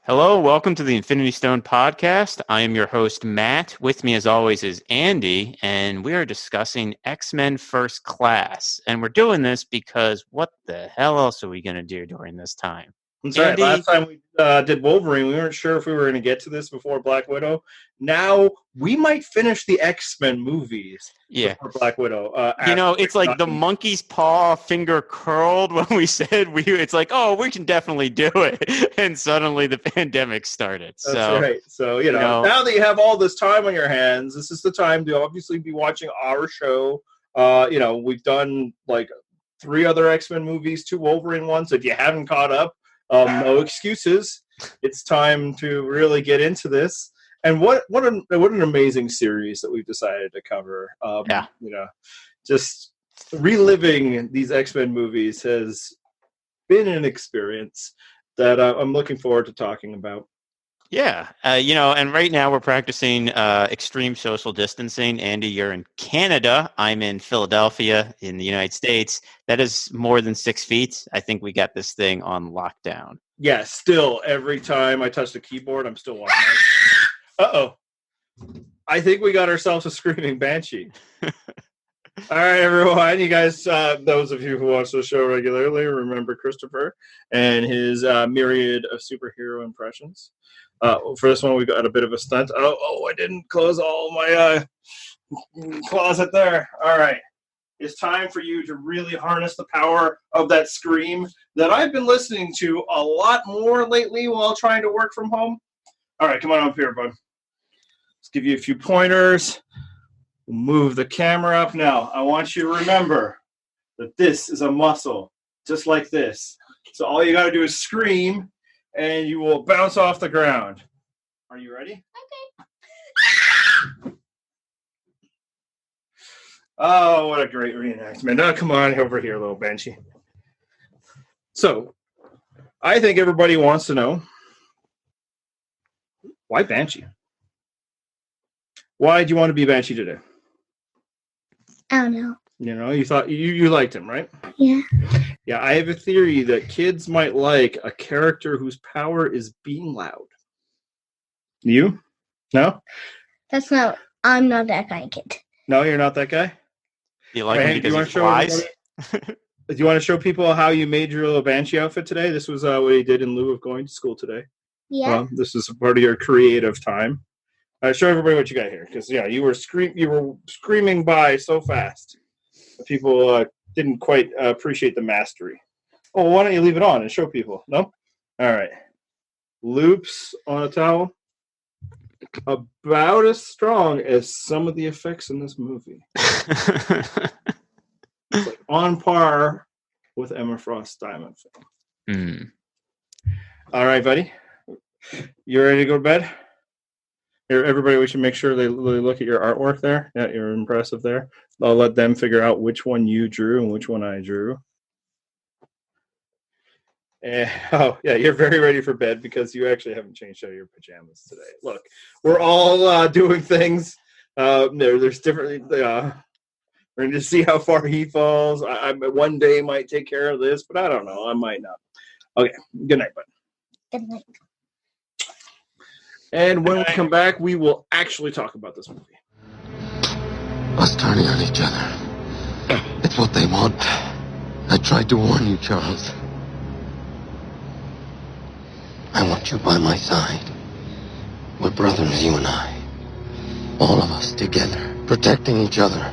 Hello, welcome to the Infinity Stone podcast. I am your host, Matt. With me, as always, is Andy, and we are discussing X-Men First Class. And we're doing this because what the hell else are we going to do during this time? That's right. Last time we did Wolverine, we weren't sure if we were going to get to this before Black Widow. Now, we might finish the X-Men movies before Black Widow. It's like the monkey's paw finger curled when we said it's like, oh, we can definitely do it. And suddenly the pandemic started. That's right. So, now that you have all this time on your hands, this is the time to obviously be watching our show. We've done like 3 other X-Men movies, 2 Wolverine ones. If you haven't caught up, no excuses. It's time to really get into this. And what an amazing series that we've decided to cover. Just reliving these X-Men movies has been an experience that I'm looking forward to talking about. Yeah. And right now we're practicing extreme social distancing. Andy, you're in Canada. I'm in Philadelphia in the United States. That is more than 6 feet. I think we got this thing on lockdown. Yeah, still, every time I touch the keyboard, I'm still watching it. Uh-oh. I think we got ourselves a screaming banshee. All right, everyone. You guys, those of you who watch the show regularly, remember Christopher and his myriad of superhero impressions. For this one, we got a bit of a stunt. Oh, I didn't close all my closet there. All right. It's time for you to really harness the power of that scream that I've been listening to a lot more lately while trying to work from home. All right, come on up here, bud. Let's give you a few pointers. Move the camera up. Now, I want you to remember that this is a muscle, just like this. So all you got to do is scream, and you will bounce off the ground. Are you ready? Okay. Oh, what a great reenactment. Oh, come on over here, little Banshee. So, I think everybody wants to know, why Banshee? Why do you want to be Banshee today? I don't know. You thought you liked him, right? Yeah. Yeah, I have a theory that kids might like a character whose power is being loud. You? No? I'm not that kind of kid. No, you're not that guy? You like him because he flies? Do you want to show people how you made your little Banshee outfit today? This was what he did in lieu of going to school today. Yeah. This is part of your creative time. Show everybody what you got here, because you were screaming by so fast. People didn't quite appreciate the mastery. Oh, why don't you leave it on and show people? No? All right. Loops on a towel. About as strong as some of the effects in this movie. Like on par with Emma Frost's Diamond film. All right, buddy. You ready to go to bed? Here, everybody, we should make sure they look at your artwork there. Yeah, you're impressive there. I'll let them figure out which one you drew and which one I drew. You're very ready for bed because you actually haven't changed out of your pajamas today. Look, we're all doing things. There's different. We're going to see how far he falls. I one day might take care of this, but I don't know. I might not. Okay. Good night, bud. Good night. And when we come back, we will actually talk about this movie. Us turning on each other. It's what they want. I tried to warn you, Charles. I want you by my side. We're brothers, you and I. All of us together, protecting each other.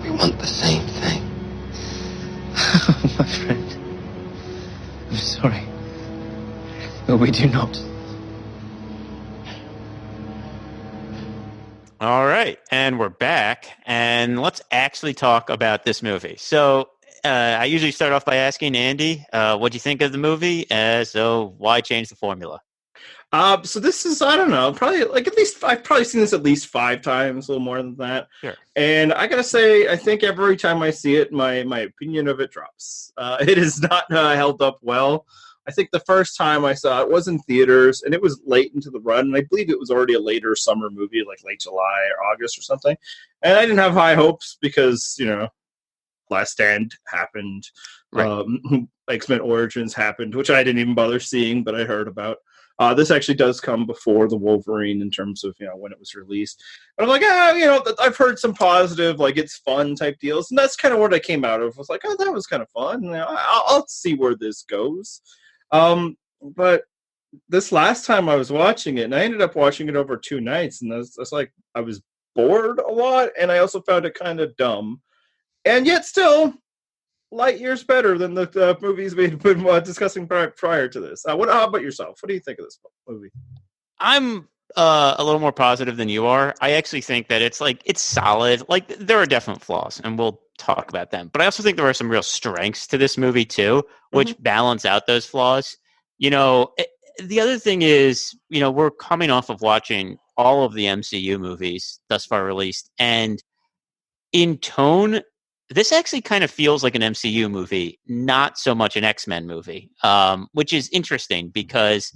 We want the same thing. My friend. I'm sorry. No, we do not. All right, and we're back, and let's actually talk about this movie. So I usually start off by asking Andy, what do you think of the movie? So why change the formula? So this is, I don't know, probably like I've probably seen this at least 5 times, a little more than that. Sure. And I gotta say, I think every time I see it, my opinion of it drops. It is not held up well. I think the first time I saw it was in theaters, and it was late into the run, and I believe it was already a later summer movie, like late July or August or something. And I didn't have high hopes because, Last Stand happened. Right. X-Men Origins happened, which I didn't even bother seeing, but I heard about. This actually does come before the Wolverine in terms of, when it was released. But I'm like, I've heard some positive, like, it's fun type deals. And that's kind of what I came out of. I was like, oh, that was kind of fun. I'll see where this goes. But this last time I was watching it, and I ended up watching it over 2 nights, and I was bored a lot, and I also found it kind of dumb. And yet still, light years better than the movies we've been discussing prior to this. How about yourself? What do you think of this movie? I'm a little more positive than you are. I actually think that it's solid. Like, there are definite flaws, and we'll talk about them. But I also think there are some real strengths to this movie too, which balance out those flaws. The other thing is, we're coming off of watching all of the MCU movies thus far released, and in tone, this actually kind of feels like an MCU movie, not so much an X-Men movie, which is interesting because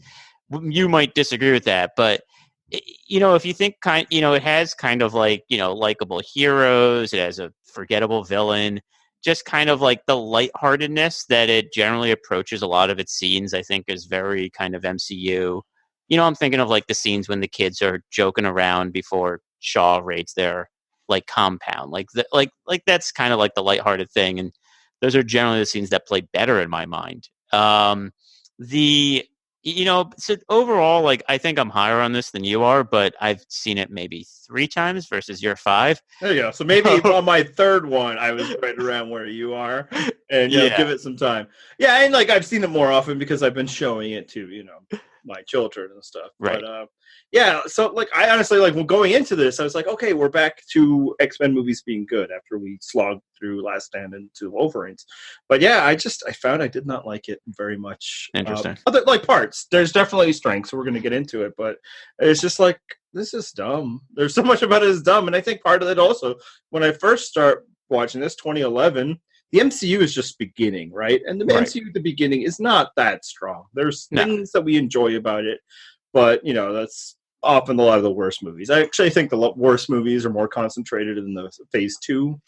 you might disagree with that. But, if you think it has kind of like, likable heroes, it has a forgettable villain, just kind of like the lightheartedness that it generally approaches a lot of its scenes, I think is very kind of MCU. I'm thinking of like the scenes when the kids are joking around before Shaw raids their like compound, like that's kind of like the lighthearted thing, and those are generally the scenes that play better in my mind. So overall, like, I think I'm higher on this than you are, but I've seen it maybe 3 times versus your 5. There you go. So maybe on my third one, I was right around where you are, and give it some time. Yeah, and like I've seen it more often because I've been showing it to my children and stuff. Right. But so like I honestly going into this, I was like, okay, we're back to X-Men movies being good after we slogged through Last Stand into Wolverines. But yeah, I found I did not like it very much. Interesting. Other like parts, there's definitely strengths, so we're going to get into it, but it's just like, this is dumb. There's so much about it is dumb, and I think part of it also, when I first start watching this, 2011. The MCU is just beginning, right? And the MCU at the beginning is not that strong. There's things that we enjoy about it, but that's often a lot of the worst movies. I actually think the worst movies are more concentrated in the phase 2,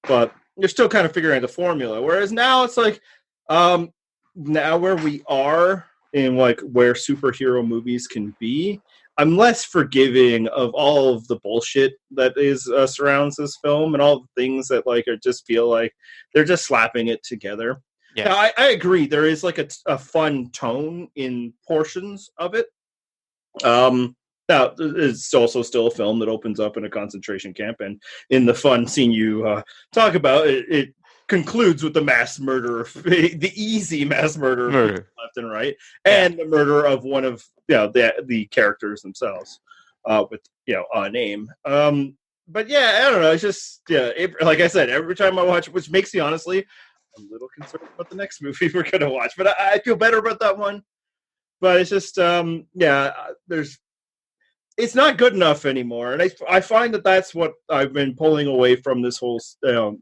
but you're still kind of figuring out the formula. Whereas now it's like, now where we are in like where superhero movies can be, I'm less forgiving of all of the bullshit that is surrounds this film and all the things that just feel like they're just slapping it together. Yeah, now, I agree. There is like a fun tone in portions of it. Now it's also still a film that opens up in a concentration camp, and in the fun scene you talk about, it concludes with the mass murder, the easy mass murder left and right, and the murder of one of the characters themselves with a name. But yeah, I don't know. It's just like I said, every time I watch, which makes me honestly a little concerned about the next movie we're gonna watch. But I feel better about that one. But it's just it's not good enough anymore, and I find that's what I've been pulling away from this whole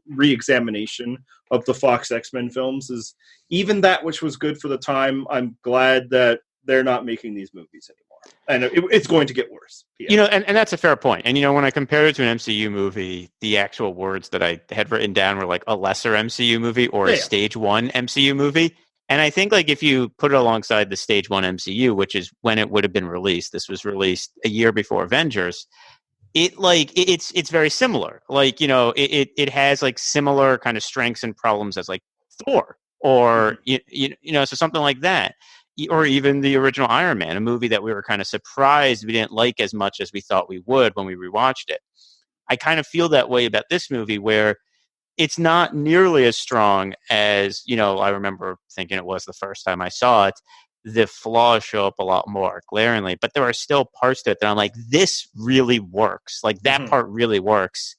re-examination of the Fox X-Men films, is even that which was good for the time, I'm glad that they're not making these movies anymore, and it's going to get worse. Yeah. And that's a fair point. And when I compared it to an MCU movie, the actual words that I had written down were like a lesser MCU movie or a stage 1 MCU movie. And I think if you put it alongside the stage 1 MCU, which is when it would have been released, this was released a year before Avengers. It's very similar. It has similar kind of strengths and problems as Thor or so something like that, or even the original Iron Man, a movie that we were kind of surprised we didn't like as much as we thought we would when we rewatched it. I kind of feel that way about this movie, where it's not nearly as strong as, I remember thinking it was the first time I saw it. The flaws show up a lot more glaringly, but there are still parts to it that I'm like, this really works. That part really works.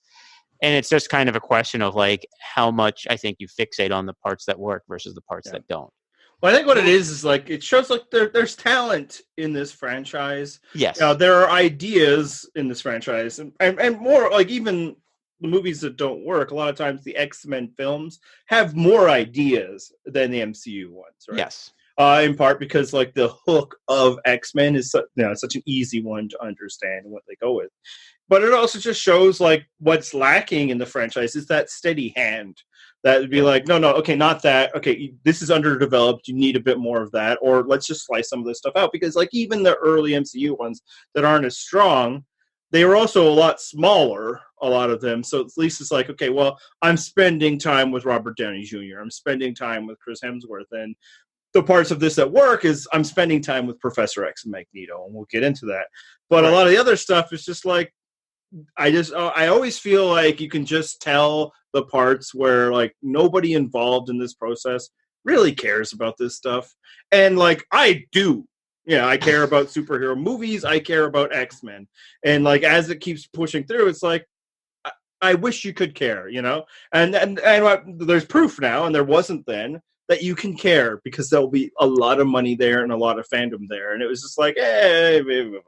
And it's just kind of a question of how much I think you fixate on the parts that work versus the parts that don't. Well, I think what it is it shows there's talent in this franchise. Yes. There are ideas in this franchise, and more even the movies that don't work, a lot of times the X-Men films have more ideas than the MCU ones, right? Yes. In part because the hook of X-Men is such an easy one to understand and what they go with. But it also just shows what's lacking in the franchise is that steady hand that would be like, no, okay, not that. Okay, this is underdeveloped. You need a bit more of that, or let's just slice some of this stuff out, because like even the early MCU ones that aren't as strong, they were also a lot smaller, a lot of them. So at least it's like, okay, well, I'm spending time with Robert Downey Jr. I'm spending time with Chris Hemsworth, and the parts of this that work is I'm spending time with Professor X and Magneto, and we'll get into that. But a lot of the other stuff is just like, I always feel like you can just tell the parts where like nobody involved in this process really cares about this stuff. And like I do. Yeah, I care about superhero movies. I care about X-Men. And like as it keeps pushing through, it's like I wish you could care, you know? And there's proof now, and there wasn't then, that you can care because there'll be a lot of money there and a lot of fandom there. And it was just like, hey, blah,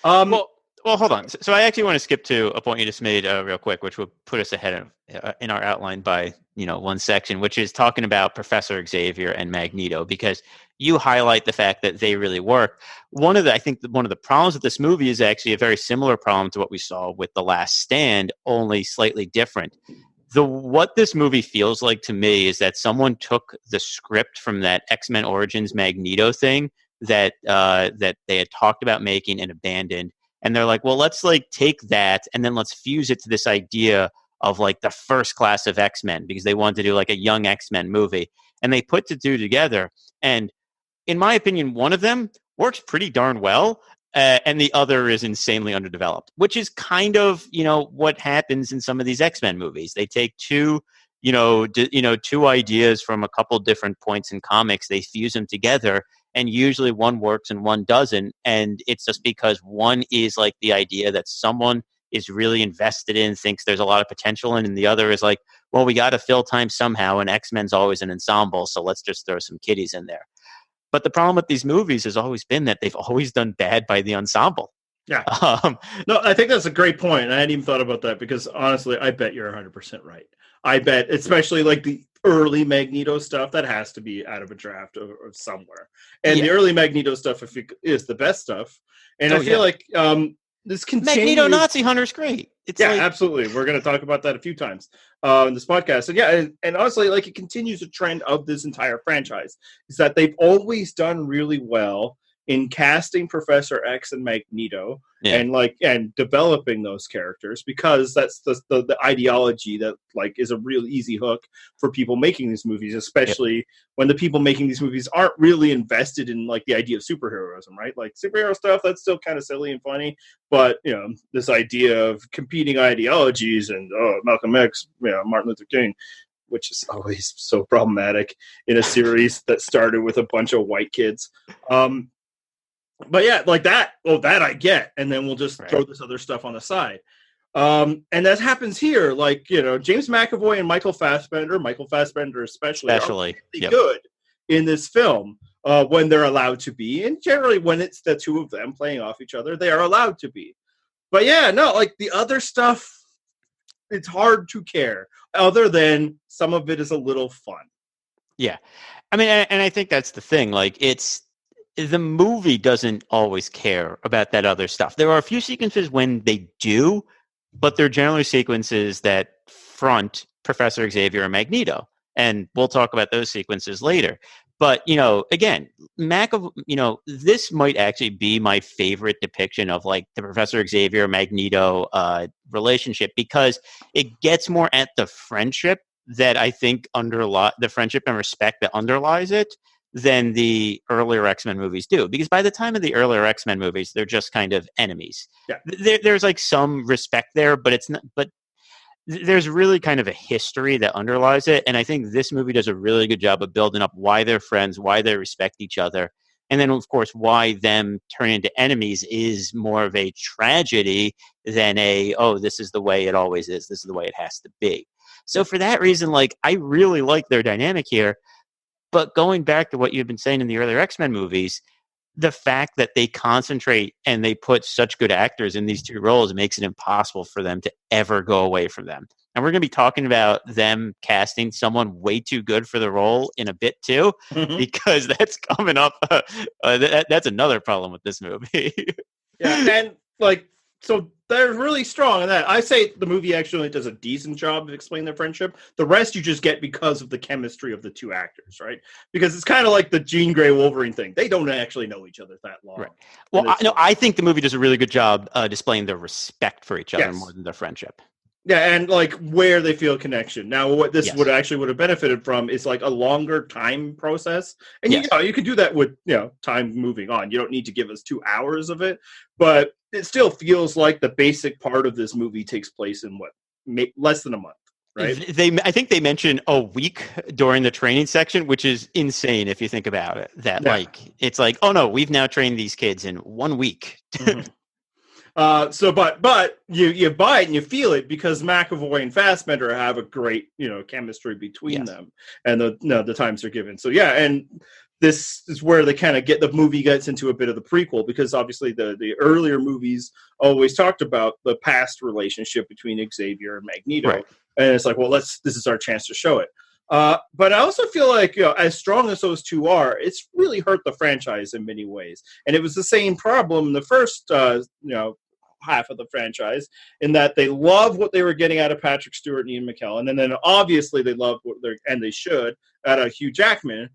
blah, blah. Well, hold on. So I actually want to skip to a point you just made real quick, which will put us ahead of, in our outline by, one section, which is talking about Professor Xavier and Magneto, because you highlight the fact that they really work. I think one of the problems with this movie is actually a very similar problem to what we saw with The Last Stand, only slightly different. What this movie feels like to me is that someone took the script from that X-Men Origins Magneto thing that they had talked about making and abandoned. And they're like, well, let's like take that and then let's fuse it to this idea of like the first class of X-Men, because they wanted to do like a young X-Men movie. And they put the two together. And in my opinion, one of them works pretty darn well. And the other is insanely underdeveloped, which is kind of, what happens in some of these X-Men movies. They take two ideas from a couple different points in comics, they fuse them together, and usually one works and one doesn't. And it's just because one is like the idea that someone is really invested in, thinks there's a lot of potential in, and the other is like, well, we got to fill time somehow, and X-Men's always an ensemble, so let's just throw some kiddies in there. But the problem with these movies has always been that they've always done bad by the ensemble. Yeah. No, I think that's a great point. I hadn't even thought about that, because honestly, I bet you're 100% right. I bet, especially like the early Magneto stuff, that has to be out of a draft or somewhere. And the early Magneto stuff, if it is the best stuff. And I feel like this continues. Magneto Nazi Hunter's great. Absolutely. We're going to talk about that a few times in this podcast. And honestly, like it continues a trend of this entire franchise, is that they've always done really well in casting Professor X and Magneto and developing those characters, because that's the ideology that like is a real easy hook for people making these movies, especially when the people making these movies aren't really invested in like the idea of superheroism, right? Like superhero stuff, that's still kind of silly and funny, but this idea of competing ideologies and Malcolm X, Martin Luther King, which is always so problematic in a series that started with a bunch of white kids. But yeah, like that I get, and then we'll just throw this other stuff on the side. And that happens here. Like, James McAvoy and Michael Fassbender especially are really good in this film when they're allowed to be. And generally when it's the two of them playing off each other, they are allowed to be. But yeah, no, like the other stuff, it's hard to care, other than some of it is a little fun. Yeah. I mean, and I think that's the thing. Like the movie doesn't always care about that other stuff. There are a few sequences when they do, but they're generally sequences that front Professor Xavier and Magneto. And we'll talk about those sequences later. But, again, this might actually be my favorite depiction of like the Professor Xavier Magneto relationship, because it gets more at the friendship that I think the friendship and respect that underlies it than the earlier X-Men movies do. Because by the time of the earlier X-Men movies, they're just kind of enemies. Yeah. There's like some respect there, but it's not. But there's really kind of a history that underlies it, and I think this movie does a really good job of building up why they're friends, why they respect each other, and then of course why them turning into enemies is more of a tragedy than this is the way it always is. This is the way it has to be. So for that reason, like I really like their dynamic here. But going back to what you've been saying in the earlier X-Men movies, the fact that they concentrate and they put such good actors in these two roles makes it impossible for them to ever go away from them. And we're going to be talking about them casting someone way too good for the role in a bit too, because that's coming up. That's another problem with this movie. Yeah, and like, so they're really strong in that. I say the movie actually does a decent job of explaining their friendship. The rest you just get because of the chemistry of the two actors, right? Because it's kind of like the Jean Grey Wolverine thing. They don't actually know each other that long. Right. Well, I think the movie does a really good job displaying their respect for each other more than their friendship. Yeah, and like where they feel connection. Now, what this would have benefited from is like a longer time process, and you know you could do that with time moving on. You don't need to give us 2 hours of it, but it still feels like the basic part of this movie takes place in less than a month. Right? I think they mention a week during the training section, which is insane if you think about it. That it's like, oh no, we've now trained these kids in 1 week. Mm-hmm. But you buy it and you feel it because McAvoy and Fassbender have a great chemistry between them, and the times they're given. So and this is where they kind of the movie gets into a bit of the prequel, because obviously the earlier movies always talked about the past relationship between Xavier and Magneto, and it's like, well, this is our chance to show it. But I also feel like, as strong as those two are, it's really hurt the franchise in many ways. And it was the same problem in the first, half of the franchise, in that they love what they were getting out of Patrick Stewart and Ian McKellen, and then obviously they love they should, out of Hugh Jackman,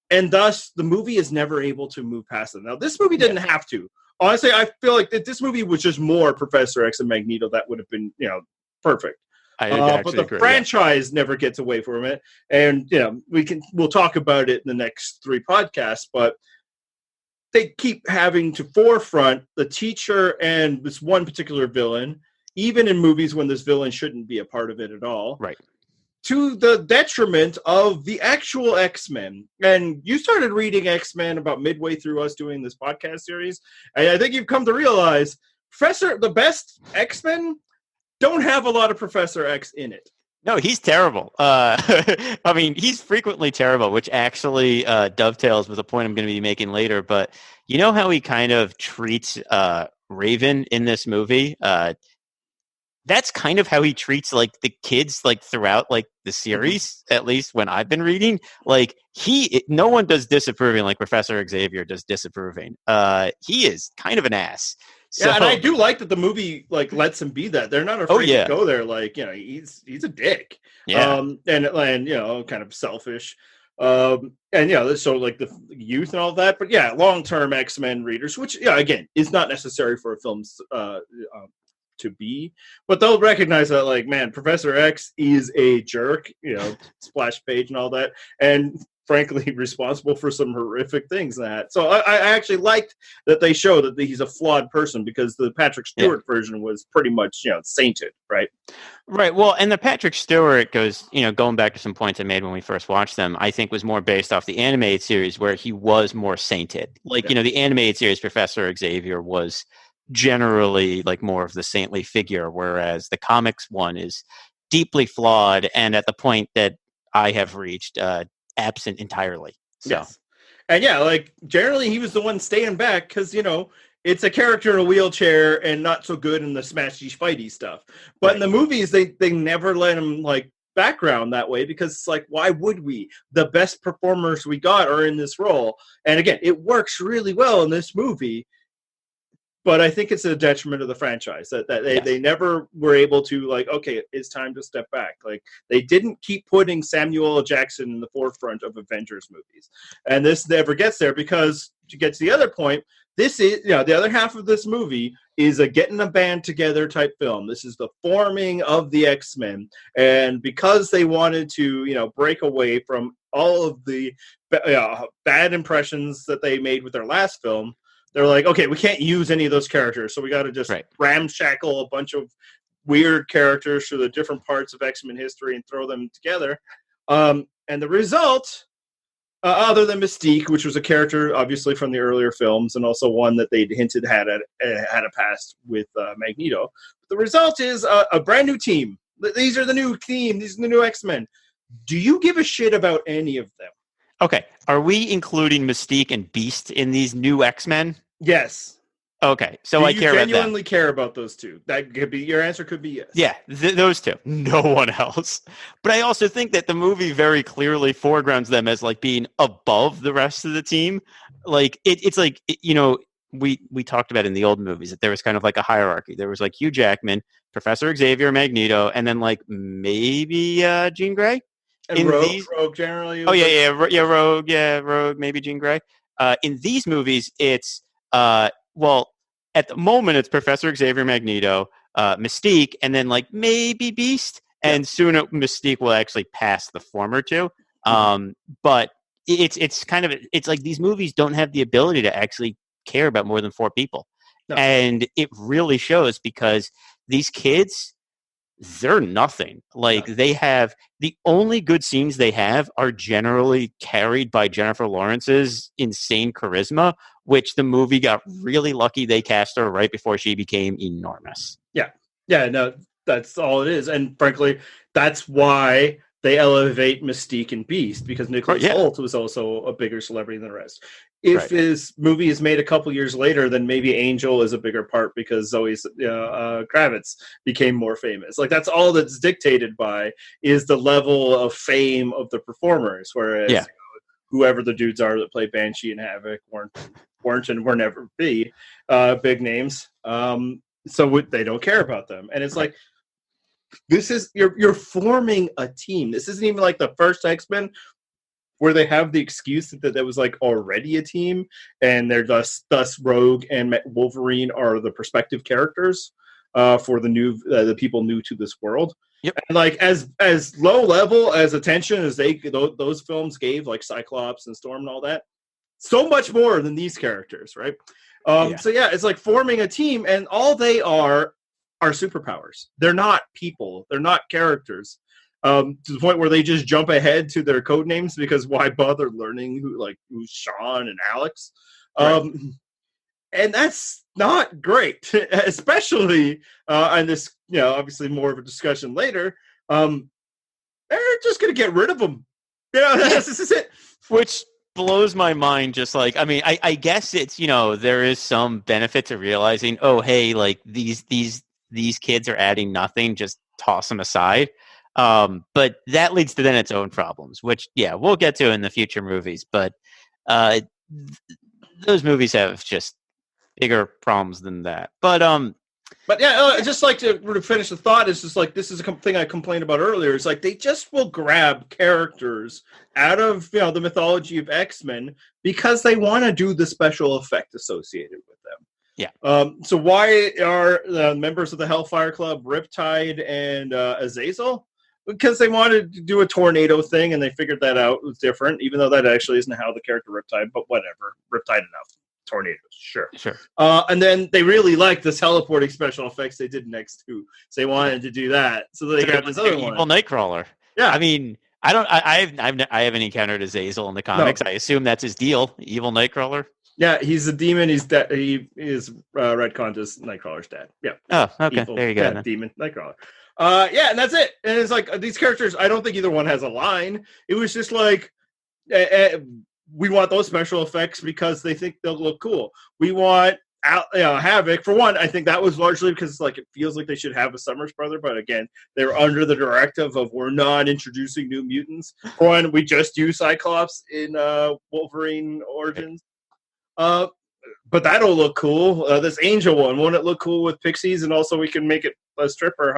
and thus the movie is never able to move past them. Now, this movie didn't have to. Honestly, I feel like that this movie was just more Professor X and Magneto. That would have been, perfect. But the franchise never gets away from it, and we'll talk about it in the next 3 podcasts. But they keep having to forefront the teacher and this one particular villain, even in movies when this villain shouldn't be a part of it at all. Right. To the detriment of the actual X-Men. And you started reading X-Men about midway through us doing this podcast series, and I think you've come to realize the best X-Men don't have a lot of Professor X in it. No, he's terrible. I mean, he's frequently terrible, which actually dovetails with a point I'm going to be making later. But you know how he kind of treats Raven in this movie? That's kind of how he treats like the kids throughout the series, at least when I've been reading. No one does disapproving like Professor Xavier does disapproving. He is kind of an ass. So, and I do like that the movie lets him be that. They're not afraid to go there. He's a dick. Yeah. And kind of selfish. So the youth and all that. But long-term X-Men readers, which again is not necessary for a film's to be, but they'll recognize that Professor X is a jerk, splash page and all that, and frankly responsible for some horrific things. So I actually liked that they show that he's a flawed person, because the Patrick Stewart version was pretty much sainted, right? Well, and the Patrick Stewart goes, going back to some points I made when we first watched them, I think was more based off the animated series, where he was more sainted. The animated series Professor Xavier was generally more of the saintly figure, whereas the comics one is deeply flawed, and at the point that I have reached, absent entirely. So, and generally he was the one staying back, because it's a character in a wheelchair and not so good in the smashy fighty stuff. But in the movies, they never let him background that way, because it's why would we? The best performers we got are in this role, and again, it works really well in this movie. But I think it's a detriment of the franchise that they never were able to okay, it's time to step back. They didn't keep putting Samuel L. Jackson in the forefront of Avengers movies, and this never gets there, because to get to the other point, this is the other half of this movie is a getting a band together type film. This is the forming of the X-Men, and because they wanted to break away from all of the bad impressions that they made with their last film. They're like, okay, we can't use any of those characters, so we got to just ramshackle a bunch of weird characters through the different parts of X-Men history and throw them together. And the result, other than Mystique, which was a character obviously from the earlier films, and also one that they'd hinted had a past with Magneto, the result is a brand new team. These are the new team. These are the new X-Men. Do you give a shit about any of them? Okay, are we including Mystique and Beast in these new X-Men? Yes. Okay, so I care about them. You genuinely care about those two. That could be your answer. Could be yes. Yeah, those two. No one else. But I also think that the movie very clearly foregrounds them as being above the rest of the team. It's we talked about in the old movies that there was kind of like a hierarchy. There was like Hugh Jackman, Professor Xavier, Magneto, and then like maybe Jean Grey. And In Rogue generally. Oh Rogue, maybe Jean Grey. In these movies, it's well, at the moment it's Professor Xavier, Magneto, Mystique, and then like maybe Beast, and soon Mystique will actually pass the former two. But it's kind of it's like these movies don't have the ability to actually care about more than 4 people, and it really shows because these kids, they're nothing. Like they have the only good scenes they have are generally carried by Jennifer Lawrence's insane charisma, which the movie got really lucky they cast her right before she became enormous. Yeah, no, that's all it is. And frankly, that's why they elevate Mystique and Beast, because Nicholas Hoult was also a bigger celebrity than the rest. If his movie is made a couple years later, then maybe Angel is a bigger part because Zoe Kravitz became more famous. Like that's all that's dictated by is the level of fame of the performers. Whereas whoever the dudes are that play Banshee and Havoc weren't and will never be big names. So they don't care about them, and it's like this is you're forming a team. This isn't even like the first X-Men where they have the excuse that there was like already a team, and they're thus Rogue and Wolverine are the prospective characters for the people new to this world. Yep. And like as low level as attention as those films gave, like Cyclops and Storm and all that, so much more than these characters, right? So it's like forming a team, and all they are superpowers. They're not people. They're not characters. To the point where they just jump ahead to their code names because why bother learning who's Sean and Alex? And that's not great, especially and this, obviously more of a discussion later. They're just going to get rid of them. This is it. Which blows my mind. Just like, I mean, I guess it's, there is some benefit to realizing, oh, hey, like these kids are adding nothing, just toss them aside. But that leads to then its own problems, which, we'll get to in the future movies. But those movies have just bigger problems than that. But just like to finish the thought, it's just like this is a thing I complained about earlier. It's like they just will grab characters out of the mythology of X-Men because they want to do the special effect associated with them. Yeah. So why are the members of the Hellfire Club Riptide and Azazel? Because they wanted to do a tornado thing, and they figured that out was different, even though that actually isn't how the character Riptide, but whatever. Riptide enough. Tornadoes, sure. And then they really liked the teleporting special effects they did next to, so they wanted to do that. So they got this other one. Evil Nightcrawler. Yeah. I mean, I haven't encountered Azazel in the comics. No. I assume that's his deal. Evil Nightcrawler. Yeah, he's a demon. He's he is retconned as Nightcrawler's dad. Yeah. Oh, okay. Evil, there you go. Demon Nightcrawler. And that's it. And it's like these characters. I don't think either one has a line. It was just like, we want those special effects because they think they'll look cool. We want Havoc for one. I think that was largely because like it feels like they should have a Summers brother, but again, they were under the directive of we're not introducing new mutants. For one, we just use Cyclops in Wolverine Origins. But that'll look cool. This Angel one, won't it look cool with pixies? And also we can make it a stripper.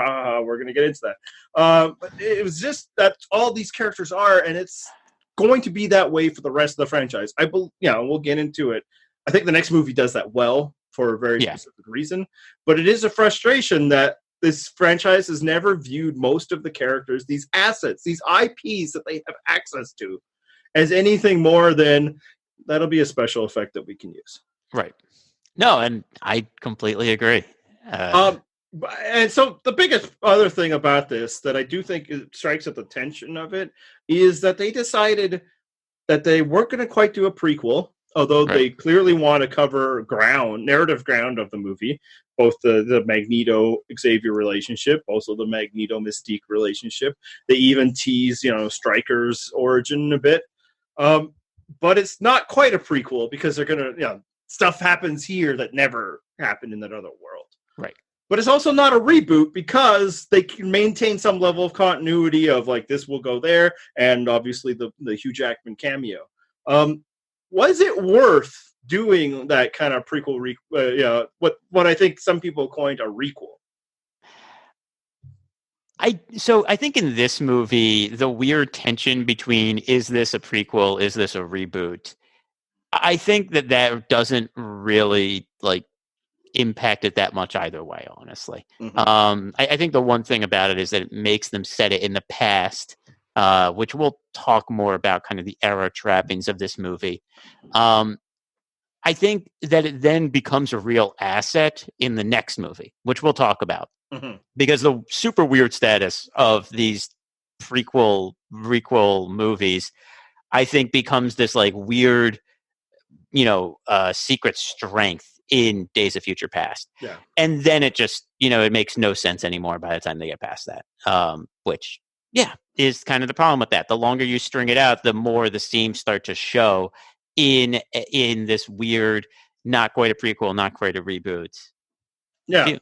We're going to get into that. But it was just that all these characters are, and it's going to be that way for the rest of the franchise. We'll get into it. I think the next movie does that well for a very specific reason. But it is a frustration that this franchise has never viewed most of the characters, these assets, these IPs that they have access to, as anything more than that'll be a special effect that we can use. Right. No, and I completely agree. And so the biggest other thing about this that I do think strikes at the tension of it is that they decided that they weren't going to quite do a prequel, although they clearly want to cover narrative ground of the movie, both the Magneto-Xavier relationship, also the Magneto-Mystique relationship. They even tease, Stryker's origin a bit. But it's not quite a prequel because they're going to, stuff happens here that never happened in that other world. Right. But it's also not a reboot because they can maintain some level of continuity of like this will go there, and obviously the Hugh Jackman cameo. Was it worth doing that kind of prequel, what I think some people coined a requel. So I think in this movie, the weird tension between is this a prequel, is this a reboot? I think that doesn't really impact it that much either way, honestly. Mm-hmm. I think the one thing about it is that it makes them set it in the past, which we'll talk more about kind of the era trappings of this movie. I think that it then becomes a real asset in the next movie, which we'll talk about. Mm-hmm. Because the super weird status of these prequel, requel movies, I think becomes this weird, secret strength in Days of Future Past. Yeah. And then it just, it makes no sense anymore by the time they get past that, which, is kind of the problem with that. The longer you string it out, the more the seams start to show in this weird, not quite a prequel, not quite a reboot. Yeah.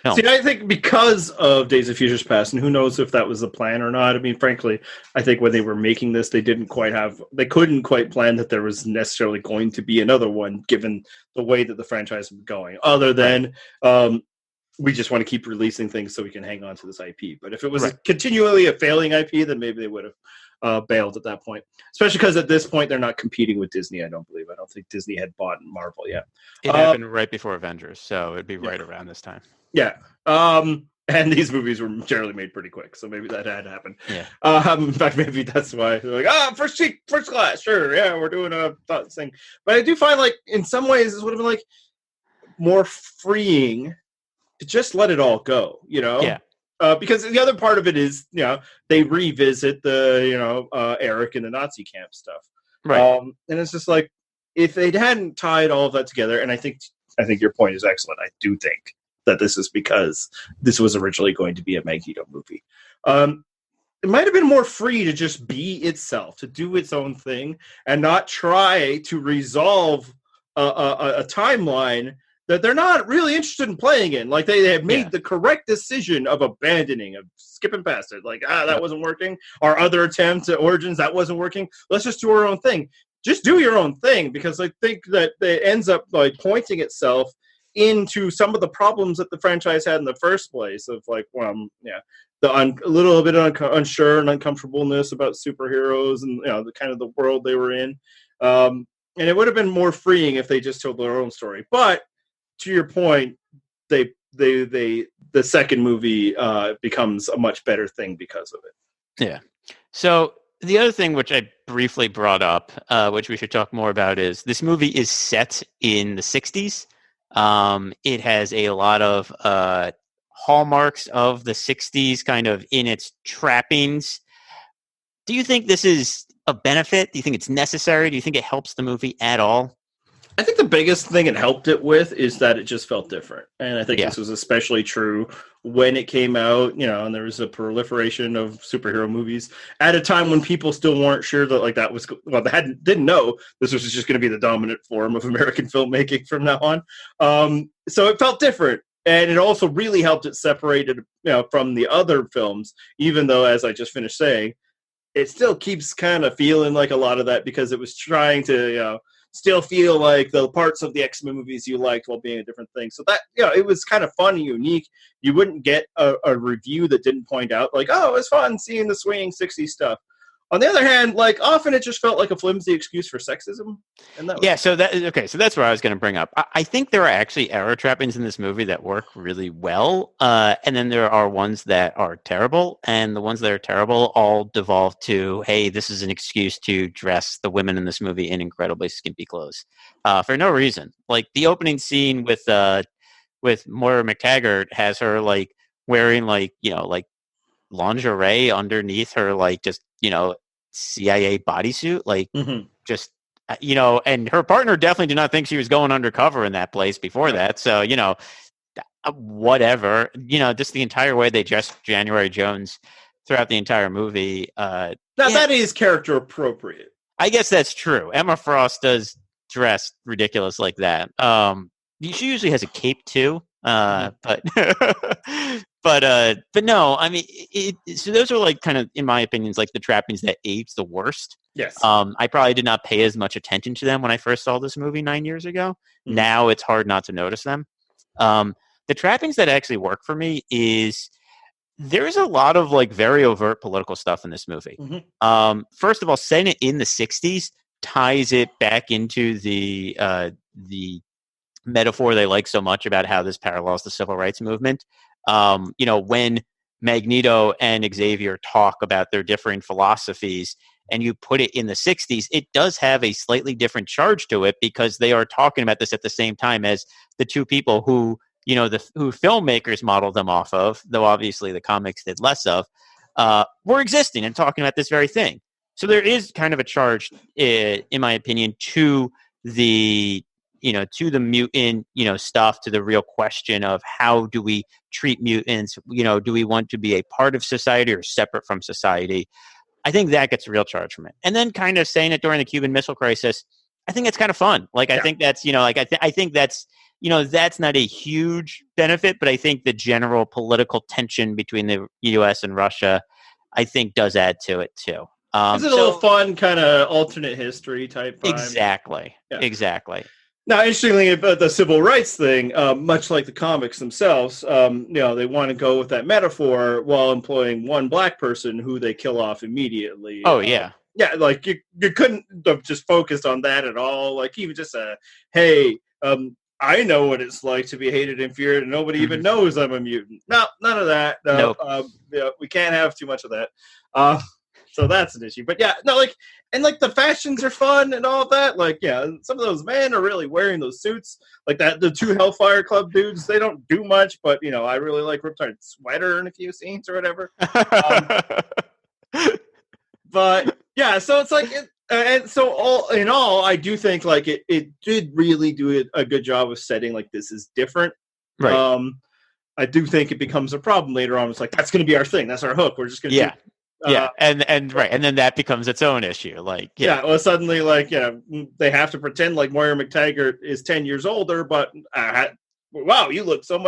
No. See, I think because of Days of Future's Past, and who knows if that was the plan or not. I mean, frankly, I think when they were making this, they couldn't quite plan that there was necessarily going to be another one, given the way that the franchise was going. Other than, we just want to keep releasing things so we can hang on to this IP. But if it was continually a failing IP, then maybe they would have bailed at that point. Especially because at this point, they're not competing with Disney, I don't believe. I don't think Disney had bought Marvel yet. It happened right before Avengers, so it'd be right around this time. Yeah. And these movies were generally made pretty quick, so maybe that had happened. Yeah. In fact, maybe that's why they're like, first class, sure, yeah, we're doing a thing. But I do find, in some ways, this would have been, more freeing to just let it all go, Yeah. Because the other part of it is, they revisit the, Eric and the Nazi camp stuff. Right. And it's just if they hadn't tied all of that together, and I think your point is excellent. I do think that this is because this was originally going to be a Magneto movie. It might have been more free to just be itself, to do its own thing, and not try to resolve a timeline that they're not really interested in playing in. They have made the correct decision of abandoning, of skipping past it. That wasn't working. Our other attempt at Origins, that wasn't working. Let's just do our own thing. Just do your own thing, because I think that it ends up pointing itself into some of the problems that the franchise had in the first place of a little bit unsure and uncomfortableness about superheroes and the kind of the world they were in, and it would have been more freeing if they just told their own story. But to your point, the second movie becomes a much better thing because of it. Yeah. So the other thing which I briefly brought up, which we should talk more about, is this movie is set in the 60s. It has a lot of hallmarks of the 60s kind of in its trappings. Do you think this is a benefit? Do you think it's necessary? Do you think it helps the movie at all? I think the biggest thing it helped it with is that it just felt different. And I think this was especially true when it came out, and there was a proliferation of superhero movies at a time when people still weren't sure that they didn't know this was just going to be the dominant form of American filmmaking from now on. So it felt different. And it also really helped it separated, from the other films, even though, as I just finished saying, it still keeps kind of feeling like a lot of that because it was trying to, still feel like the parts of the X-Men movies you liked while being a different thing. So that, it was kind of fun and unique. You wouldn't get a review that didn't point out it was fun seeing the swinging 60s stuff. On the other hand, often it just felt like a flimsy excuse for sexism. And so that's where I was going to bring up. I think there are actually error trappings in this movie that work really well. And then there are ones that are terrible. And the ones that are terrible all devolve to, hey, this is an excuse to dress the women in this movie in incredibly skimpy clothes for no reason. The opening scene with Moira McTaggart has her wearing lingerie underneath her just CIA bodysuit just and her partner definitely did not think she was going undercover in that place before that, so whatever, just the entire way they dressed January Jones throughout the entire movie. That is character appropriate. I guess that's true. Emma Frost does dress ridiculous like that. She usually has a cape too, But but no, I mean, so those are like kind of, in my opinions, like the trappings that aged the worst. Yes. I probably did not pay as much attention to them when I first saw this movie 9 years ago. Mhm. Now it's hard not to notice them. The trappings that actually work for me is there's a lot of like very overt political stuff in this movie. First of all, setting it in the 60s ties it back into the metaphor they like so much about how this parallels the civil rights movement. When Magneto and Xavier talk about their differing philosophies and you put it in the 60s, it does have a slightly different charge to it because they are talking about this at the same time as the two people who who filmmakers modeled them off of, though obviously the comics did less of, were existing and talking about this very thing. So there is kind of a charge, in my opinion, to the mutant, stuff, to the real question of how do we treat mutants? Do we want to be a part of society or separate from society? I think that gets a real charge from it. And then kind of saying it during the Cuban Missile Crisis, I think it's kind of fun. Like, I think that's, I think that's, that's not a huge benefit, but I think the general political tension between the U.S. and Russia, I think, does add to it too. Is it a little fun kind of alternate history type vibe? Exactly. Yeah. Exactly. Now, interestingly about the civil rights thing, much like the comics themselves, they want to go with that metaphor while employing one black person who they kill off immediately. Oh, yeah. Yeah, like you couldn't have just focused on that at all. Like even just hey, I know what it's like to be hated and feared, and nobody even knows I'm a mutant. No, none of that. No, nope. We can't have too much of that. So that's an issue. But yeah, no, like the fashions are fun and all that. Like, yeah, some of those men are really wearing those suits. Like that, the two Hellfire Club dudes, they don't do much, but I really like Riptide's sweater in a few scenes or whatever. But yeah, so it's like, and so all in all, I do think like it did really do a good job of setting like this is different. Right. I do think it becomes a problem later on. It's like that's going to be our thing. That's our hook. We're just going to and right, and then that becomes its own issue. Like well, suddenly they have to pretend like Moira McTaggart is 10 years older, but wow, you look so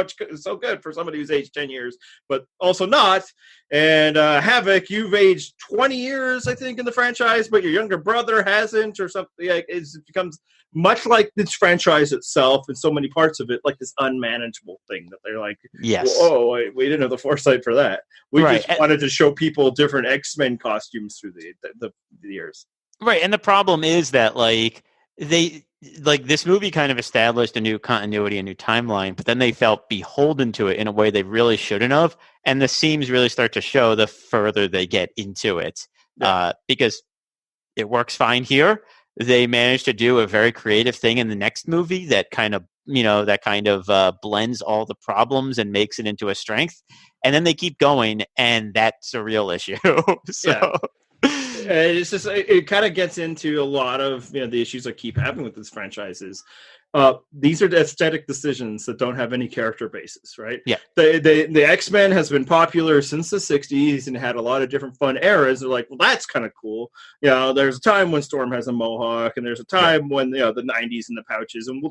good for somebody who's aged 10 years, but also not. And Havoc, you've aged 20 years, I think, in the franchise, but your younger brother hasn't, or something. Like, it becomes much like this franchise itself and so many parts of it, like this unmanageable thing that they're like, yes, oh, we didn't have the foresight for that. We just wanted to show people different X-Men costumes through the years. Right, and the problem is that this movie kind of established a new continuity, a new timeline, but then they felt beholden to it in a way they really shouldn't have. And the seams really start to show the further they get into it, because it works fine here. They managed to do a very creative thing in the next movie that kind of, blends all the problems and makes it into a strength. And then they keep going, and that's a real issue. It's just it kind of gets into a lot of the issues I keep having with this franchises. These are aesthetic decisions that don't have any character basis, right? Yeah. The X-Men has been popular since the 60s and had a lot of different fun eras. They're like, well, that's kind of cool. There's a time when Storm has a mohawk, and there's a time when the 90s and the pouches, and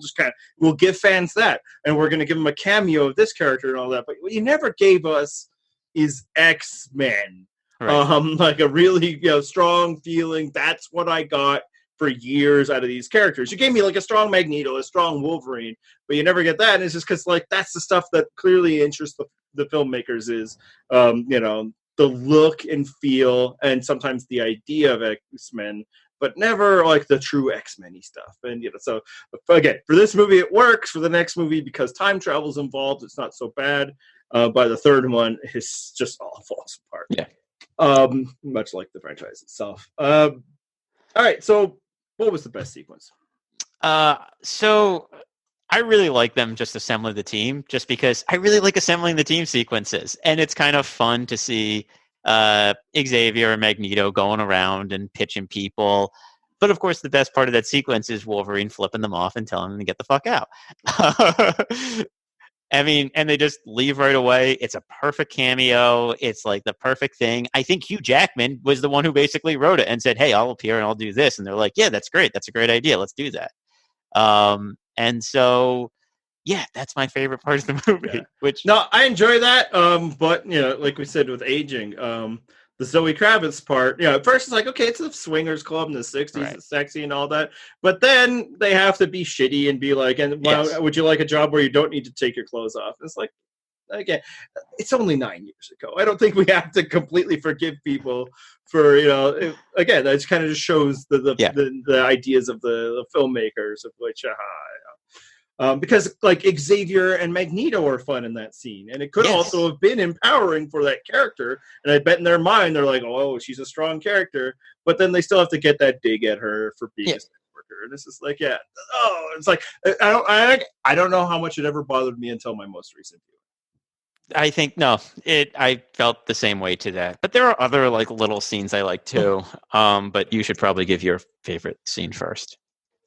we'll give fans that, and we're going to give them a cameo of this character and all that. But what you never gave us is X-Men. Right. Like a really strong feeling. That's what I got for years out of these characters. You gave me like a strong Magneto, a strong Wolverine, but you never get that. And it's just because that's the stuff that clearly interests the filmmakers is, the look and feel, and sometimes the idea of X-Men, but never like the true X-Men-y stuff. And so again, for this movie it works. For the next movie, because time travel's involved, it's not so bad. By the third one, it's just all falls apart. Yeah. Much like the franchise itself. All right, so what was the best sequence? So I really like them just assembling the team, just because I really like assembling the team sequences, and it's kind of fun to see Xavier and Magneto going around and pitching people. But of course, the best part of that sequence is Wolverine flipping them off and telling them to get the fuck out. I mean, and they just leave right away. It's a perfect cameo. It's like the perfect thing. I think Hugh Jackman was the one who basically wrote it and said, hey, I'll appear and I'll do this. And they're like, yeah, that's great. That's a great idea. Let's do that. And so, yeah, that's my favorite part of the movie. Yeah. Which No, I enjoy that. But like we said with aging, the Zoe Kravitz part, at first it's like, okay, it's a swingers club in the 60s, Right. it's sexy and all that. But then they have to be shitty and be like, and Yes. would you like a job where you don't need to take your clothes off? It's like, again, it's only 9 years ago. I don't think we have to completely forgive people for, again, that kind of just shows the ideas of the filmmakers, of which, because like Xavier and Magneto are fun in that scene, and it could also have been empowering for that character. And I bet in their mind they're like, "Oh, she's a strong character," but then they still have to get that dig at her for being a sex worker. And it's just like, it's like I don't know how much it ever bothered me until my most recent view. I think I felt the same way to that. But there are other like little scenes I like too. But you should probably give your favorite scene first.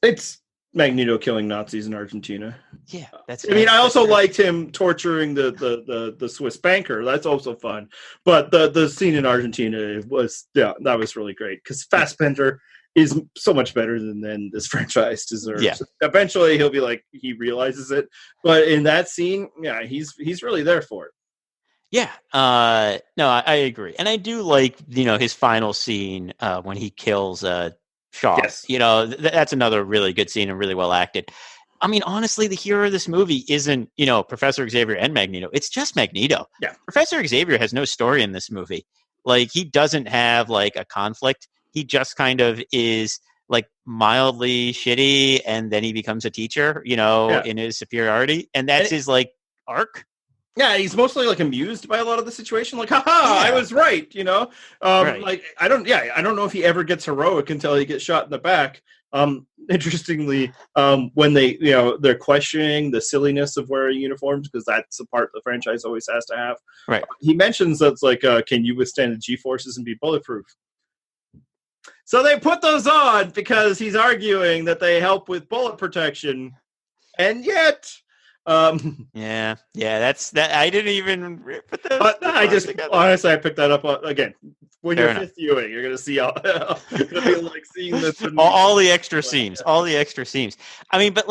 It's Magneto killing Nazis in Argentina. Yeah, I also liked him torturing the Swiss banker. That's also fun. But the scene in Argentina was that was really great because Fassbender is so much better than this franchise deserves. Yeah. Eventually he'll be like he realizes it, but in that scene, he's really there for it. Yeah, no, I agree, and I do like his final scene when he kills Shaw. Yes. That's another really good scene and really well acted. I mean, honestly, the hero of this movie isn't, Professor Xavier and Magneto. It's just Magneto. Yeah. Professor Xavier has no story in this movie. Like, he doesn't have, like, a conflict. He just kind of is, like, mildly shitty, and then he becomes a teacher, in his superiority. And that's his, like, arc. Yeah, he's mostly like amused by a lot of the situation. Like, I was right, Right. Like, I don't know if he ever gets heroic until he gets shot in the back. Interestingly, when they're questioning the silliness of wearing uniforms, because that's the part the franchise always has to have. Right. He mentions that's like, can you withstand the G-forces and be bulletproof? So they put those on because he's arguing that they help with bullet protection, and yet. That's that. I didn't even put that. But I just honestly, I picked that up again. When Fair you're enough. fifth viewing, you're gonna see all like seeing this. all the extra scenes, all the extra scenes. I mean, but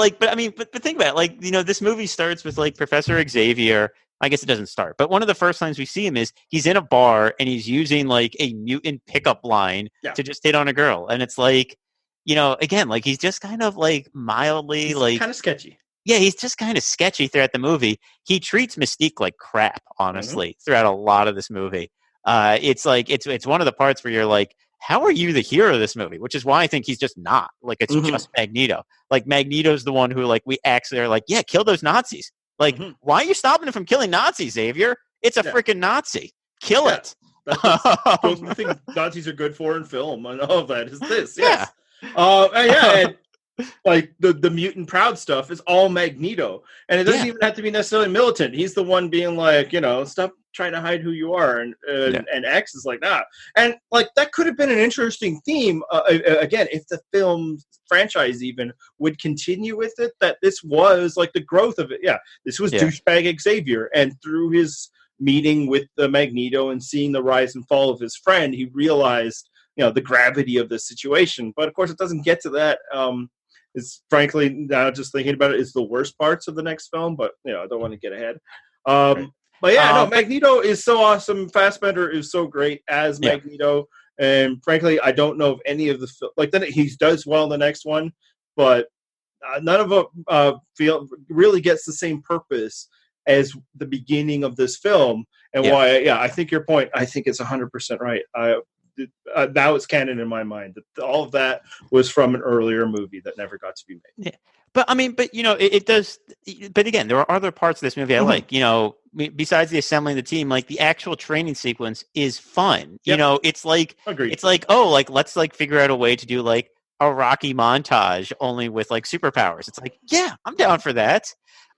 think about it. Like, this movie starts with like Professor Xavier. I guess it doesn't start, but one of the first times we see him is he's in a bar and he's using like a mutant pickup line to just hit on a girl, and it's like, again, like he's just kind of like mildly kind of sketchy. Yeah, he's just kind of sketchy throughout the movie. He treats Mystique like crap, honestly, throughout a lot of this movie. It's like it's one of the parts where you're like, how are you the hero of this movie? Which is why I think he's just not. Like, it's just Magneto. Like, Magneto's the one who, like, we actually are like, yeah, kill those Nazis. Like, why are you stopping him from killing Nazis, Xavier? It's a freaking Nazi. Kill it. Those are the things Nazis are good for in film, and all of that is this. Yes. And like the mutant proud stuff is all Magneto, and it doesn't even have to be necessarily militant. He's the one being like, stop trying to hide who you are, and X is like, nah. And like that could have been an interesting theme again if the film franchise even would continue with it, that this was like the growth of it. This was douchebag Xavier, and through his meeting with the Magneto and seeing the rise and fall of his friend, he realized the gravity of the situation. But of course it doesn't get to that. It's frankly, now just thinking about it, is the worst parts of the next film, but I don't want to get ahead. But Magneto is so awesome. Fassbender is so great as Magneto, and frankly, I don't know if any of the then he does well in the next one, but none of them really gets the same purpose as the beginning of this film, and why. I think your point. I think it's 100% right. Now it's canon in my mind that all of that was from an earlier movie that never got to be made. Yeah. But I mean, it does. But again, there are other parts of this movie I like. Besides the assembling the team, like the actual training sequence is fun. It's like Agreed. It's like, let's like figure out a way to do like a Rocky montage only with like superpowers. It's like, yeah, I'm down for that.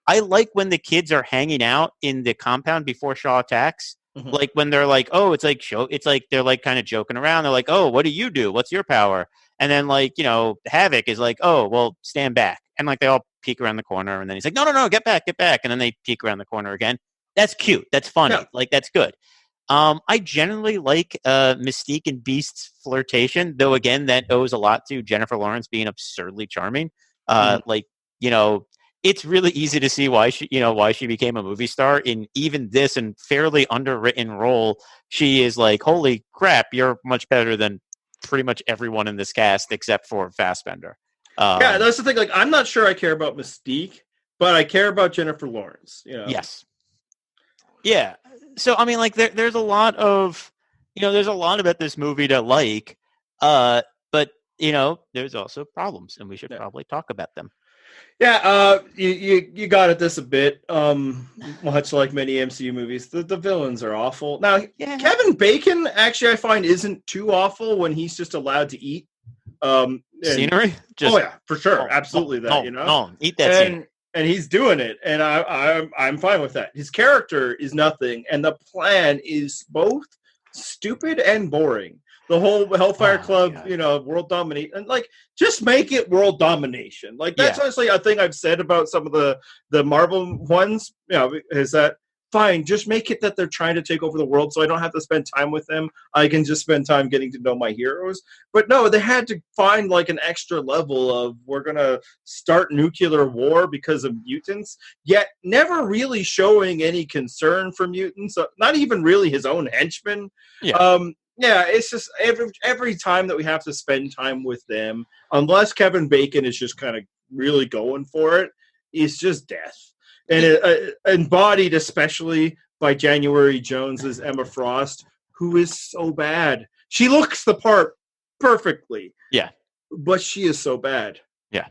I like when the kids are hanging out in the compound before Shaw attacks. Like when they're like, oh, it's like they're like kind of joking around. They're like, oh, what do you do? What's your power? And then like, Havoc is like, oh, well, stand back. And like they all peek around the corner, and then he's like, no, get back. And then they peek around the corner again. That's cute. That's funny. Yeah. Like, that's good. I generally like Mystique and Beast's flirtation, though again, that owes a lot to Jennifer Lawrence being absurdly charming. Like, it's really easy to see why she became a movie star in even this and fairly underwritten role. She is like, holy crap, you're much better than pretty much everyone in this cast except for Fassbender. Yeah, that's the thing. Like, I'm not sure I care about Mystique, but I care about Jennifer Lawrence. Yes. Yeah. So I mean, like, there's a lot about this movie to like, but there's also problems, and we should probably talk about them. Yeah, you got at this a bit. Much like many MCU movies, the villains are awful. Now, Kevin Bacon actually I find isn't too awful when he's just allowed to eat. Scenery? Oh yeah, for sure, absolutely eat that scenery. And he's doing it, and I'm fine with that. His character is nothing, and the plan is both stupid and boring. The whole Hellfire Club, God. World dominate, and like just make it world domination. Like that's honestly a thing I've said about some of the Marvel ones. Is that fine? Just make it that they're trying to take over the world, so I don't have to spend time with them. I can just spend time getting to know my heroes. But no, they had to find like an extra level of we're gonna start nuclear war because of mutants. Yet never really showing any concern for mutants. Not even really his own henchmen. Yeah, it's just every time that we have to spend time with them, unless Kevin Bacon is just kind of really going for it, it's just death. And embodied especially by January Jones's Emma Frost, who is so bad. She looks the part perfectly. Yeah. But she is so bad. Yeah.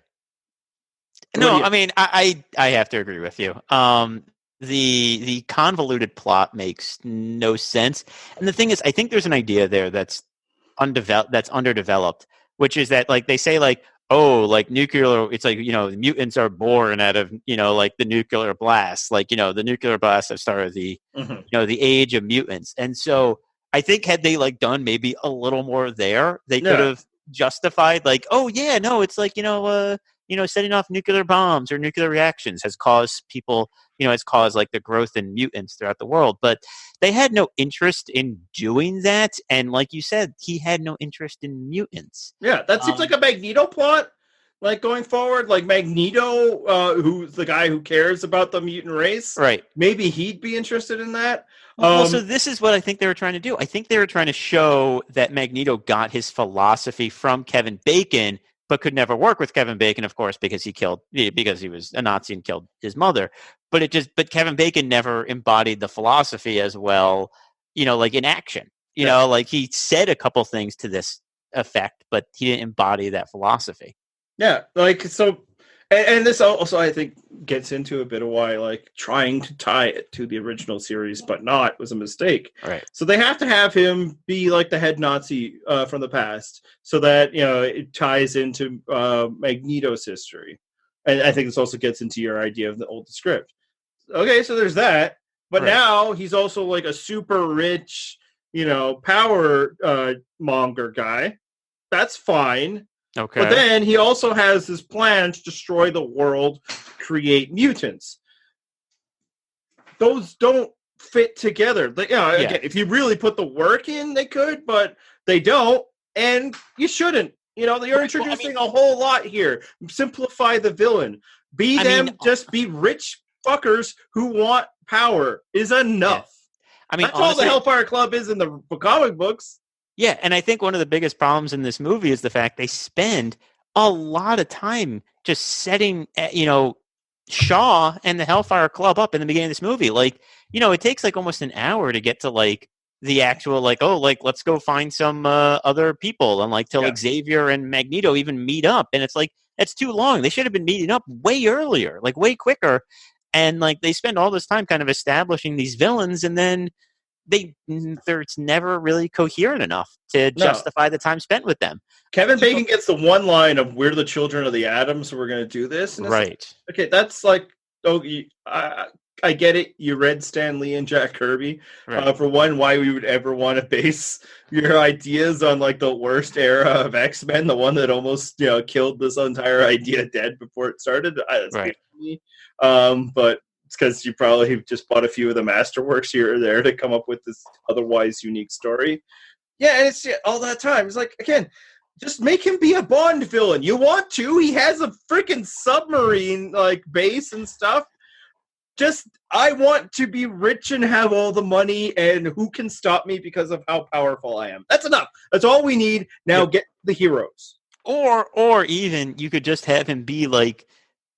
No, I mean, I have to agree with you. The convoluted plot makes no sense. And the thing is, I think there's an idea there that's underdeveloped, which is that like they say like, oh, like nuclear, it's like, mutants are born out of, like the nuclear blast, like, the nuclear blast have started the, the age of mutants. And so I think had they like done maybe a little more there, they could have justified like, oh yeah, no, it's like, setting off nuclear bombs or nuclear reactions has caused people, has caused like the growth in mutants throughout the world. But they had no interest in doing that. And like you said, he had no interest in mutants. Yeah, that seems like a Magneto plot. Like going forward, like Magneto, who's the guy who cares about the mutant race. Right. Maybe he'd be interested in that. Well, so this is what I think they were trying to do. I think they were trying to show that Magneto got his philosophy from Kevin Bacon, but could never work with Kevin Bacon, of course, because he was a Nazi and killed his mother. But Kevin Bacon never embodied the philosophy as well, like in action. Like he said a couple things to this effect, but he didn't embody that philosophy. Yeah, like so, and this also I think gets into a bit of why like trying to tie it to the original series but not was a mistake. Right. So they have to have him be like the head Nazi from the past, so that it ties into Magneto's history, and I think this also gets into your idea of the old script. Okay, so there's that, but now he's also like a super rich, power monger guy. That's fine. Okay. But then he also has this plan to destroy the world, create mutants. Those don't fit together. Again, if you really put the work in, they could, but they don't, and you shouldn't. You're introducing a whole lot here. Simplify the villain. Just be rich fuckers who want power is enough. Yeah. I mean, that's honestly, all the Hellfire Club is in the comic books. Yeah, and I think one of the biggest problems in this movie is the fact they spend a lot of time just setting, Shaw and the Hellfire Club up in the beginning of this movie. Like, it takes like almost an hour to get to like the actual like, oh, like let's go find some other people and like till Xavier and Magneto even meet up. And it's like that's too long. They should have been meeting up way earlier, like way quicker. And like they spend all this time kind of establishing these villains, and then it's never really coherent enough to justify the time spent with them. Kevin Bacon gets the one line of "We're the children of the atom, so we're going to do this." And right. Okay, that's like, I get it. You read Stan Lee and Jack Kirby. Right. For one, why we would ever want to base your ideas on like the worst era of X-Men, the one that almost killed this entire idea dead before it started. Right. But it's because you probably just bought a few of the masterworks here or there to come up with this otherwise unique story. Yeah, and it's all that time. It's like, again, Just make him be a Bond villain. You want to? He has a freaking submarine like base and stuff. Just, I want to be rich and have all the money, and who can stop me because of how powerful I am? That's enough. That's all we need. Now get the heroes. Or even you could just have him be like,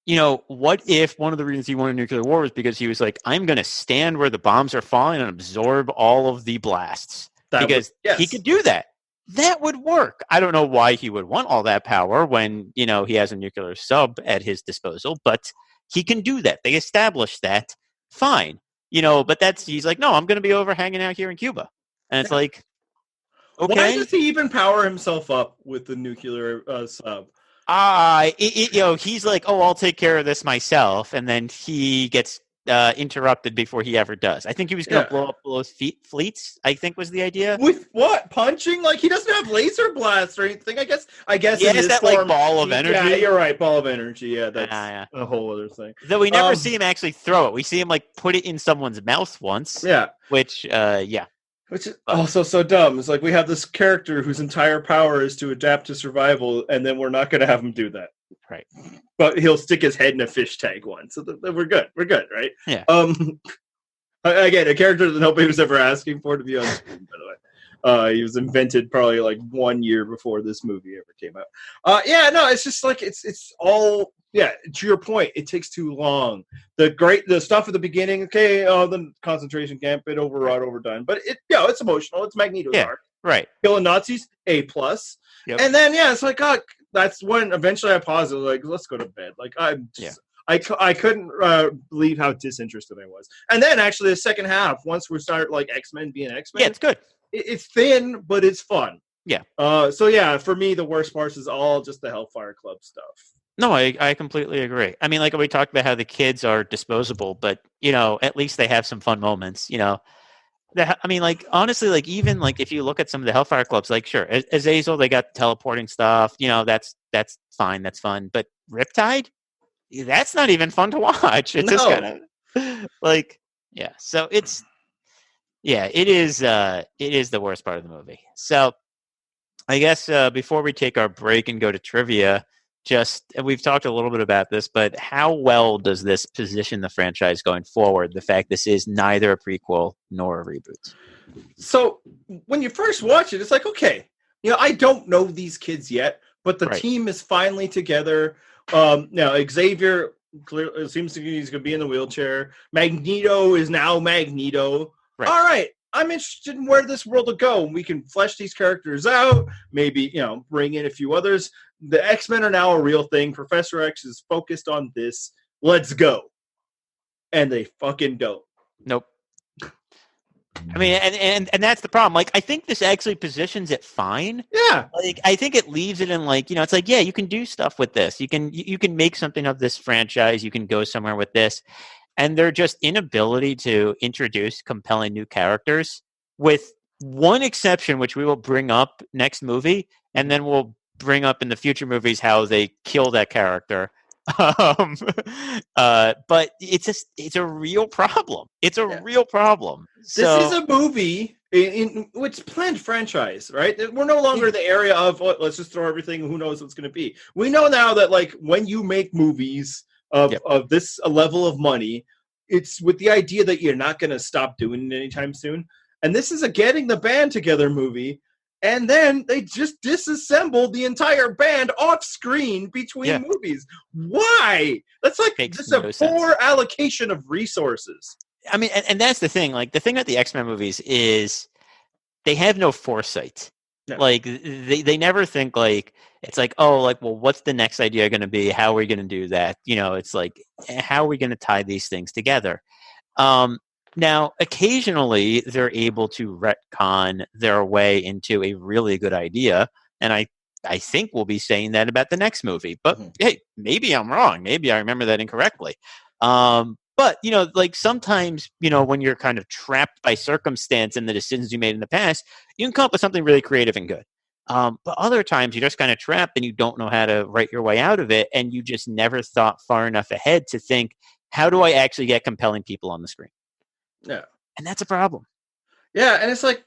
what if one of the reasons he wanted nuclear war was because he was like, I'm going to stand where the bombs are falling and absorb all of the blasts. He could do that. That would work. I don't know why he would want all that power when, he has a nuclear sub at his disposal, but he can do that. They established that. Fine. But he's like, no, I'm going to be over hanging out here in Cuba. And it's like, okay. Why does he even power himself up with the nuclear sub? He's like, oh, I'll take care of this myself. And then he gets interrupted before he ever does. I think he was going to blow up those fleets, I think was the idea. With what? Punching? Like, he doesn't have laser blasts or anything, I guess. Yeah, it's that like ball of energy. Yeah, you're right, ball of energy. Yeah, that's a whole other thing. Though we never see him actually throw it. We see him like put it in someone's mouth once. Yeah. Which is also so dumb. It's like we have this character whose entire power is to adapt to survival, and then we're not going to have him do that. Right. But he'll stick his head in a fish tank once. So we're good. We're good, right? Yeah. Again, a character that nobody was ever asking for to be on screen, by the way. He was invented probably like 1 year before this movie ever came out. It's just like it's all to your point, it takes too long. The stuff at the beginning, okay, the concentration camp, bit overwrought, overdone, but it's emotional. It's Magneto's arc. Right. Killing Nazis, A+. Yep. And then it's like, that's when eventually I paused it, like, let's go to bed. Like I couldn't believe how disinterested I was. And then actually the second half, once we start like X-Men being X-Men, it's good. It's thin, but it's fun. Yeah. For me, the worst parts is all just the Hellfire Club stuff. No, I completely agree. I mean, like we talked about how the kids are disposable, but at least they have some fun moments. Honestly, like even like if you look at some of the Hellfire Clubs, like sure, Azazel, they got teleporting stuff. That's fine, that's fun. But Riptide, that's not even fun to watch. It's just kind of like So it is the worst part of the movie. So I guess before we take our break and go to trivia. We've talked a little bit about this, but how well does this position the franchise going forward? The fact this is neither a prequel nor a reboot. So when you first watch it, it's like, okay, I don't know these kids yet, but the team is finally together. Now Xavier clearly it seems to be he's going to be in the wheelchair. Magneto is now Magneto. Right. All right. I'm interested in where this world will go. We can flesh these characters out, maybe, bring in a few others. The X-Men are now a real thing. Professor X is focused on this. Let's go. And they fucking don't. Nope. I mean, and that's the problem. Like, I think this actually positions it fine. Yeah. Like, I think it leaves it in like, it's like, yeah, you can do stuff with this. You can make something of this franchise. You can go somewhere with this. And their just inability to introduce compelling new characters, with one exception, which we will bring up next movie, and then we'll bring up in the future movies how they kill that character. But it's a real problem. It's a real problem. This is a movie in which planned franchise, right? We're no longer the area of let's just throw everything. Who knows what's going to be? We know now that like when you make movies of this level of money, it's with the idea that you're not going to stop doing it anytime soon. And this is a getting the band together movie. And then they just disassembled the entire band off screen between movies. Why? That's like just a poor allocation of resources. I mean, and that's the thing. Like the thing about the X-Men movies is they have no foresight. No. Like they never think like it's like, oh, like, well, what's the next idea going to be? How are we going to do that? It's like, how are we going to tie these things together? Now, occasionally they're able to retcon their way into a really good idea. And I think we'll be saying that about the next movie, but hey, maybe I'm wrong. Maybe I remember that incorrectly. But, like sometimes, when you're kind of trapped by circumstance and the decisions you made in the past, you can come up with something really creative and good. But other times you're just kind of trapped and you don't know how to write your way out of it. And you just never thought far enough ahead to think, how do I actually get compelling people on the screen? Yeah. And that's a problem. Yeah. And it's like,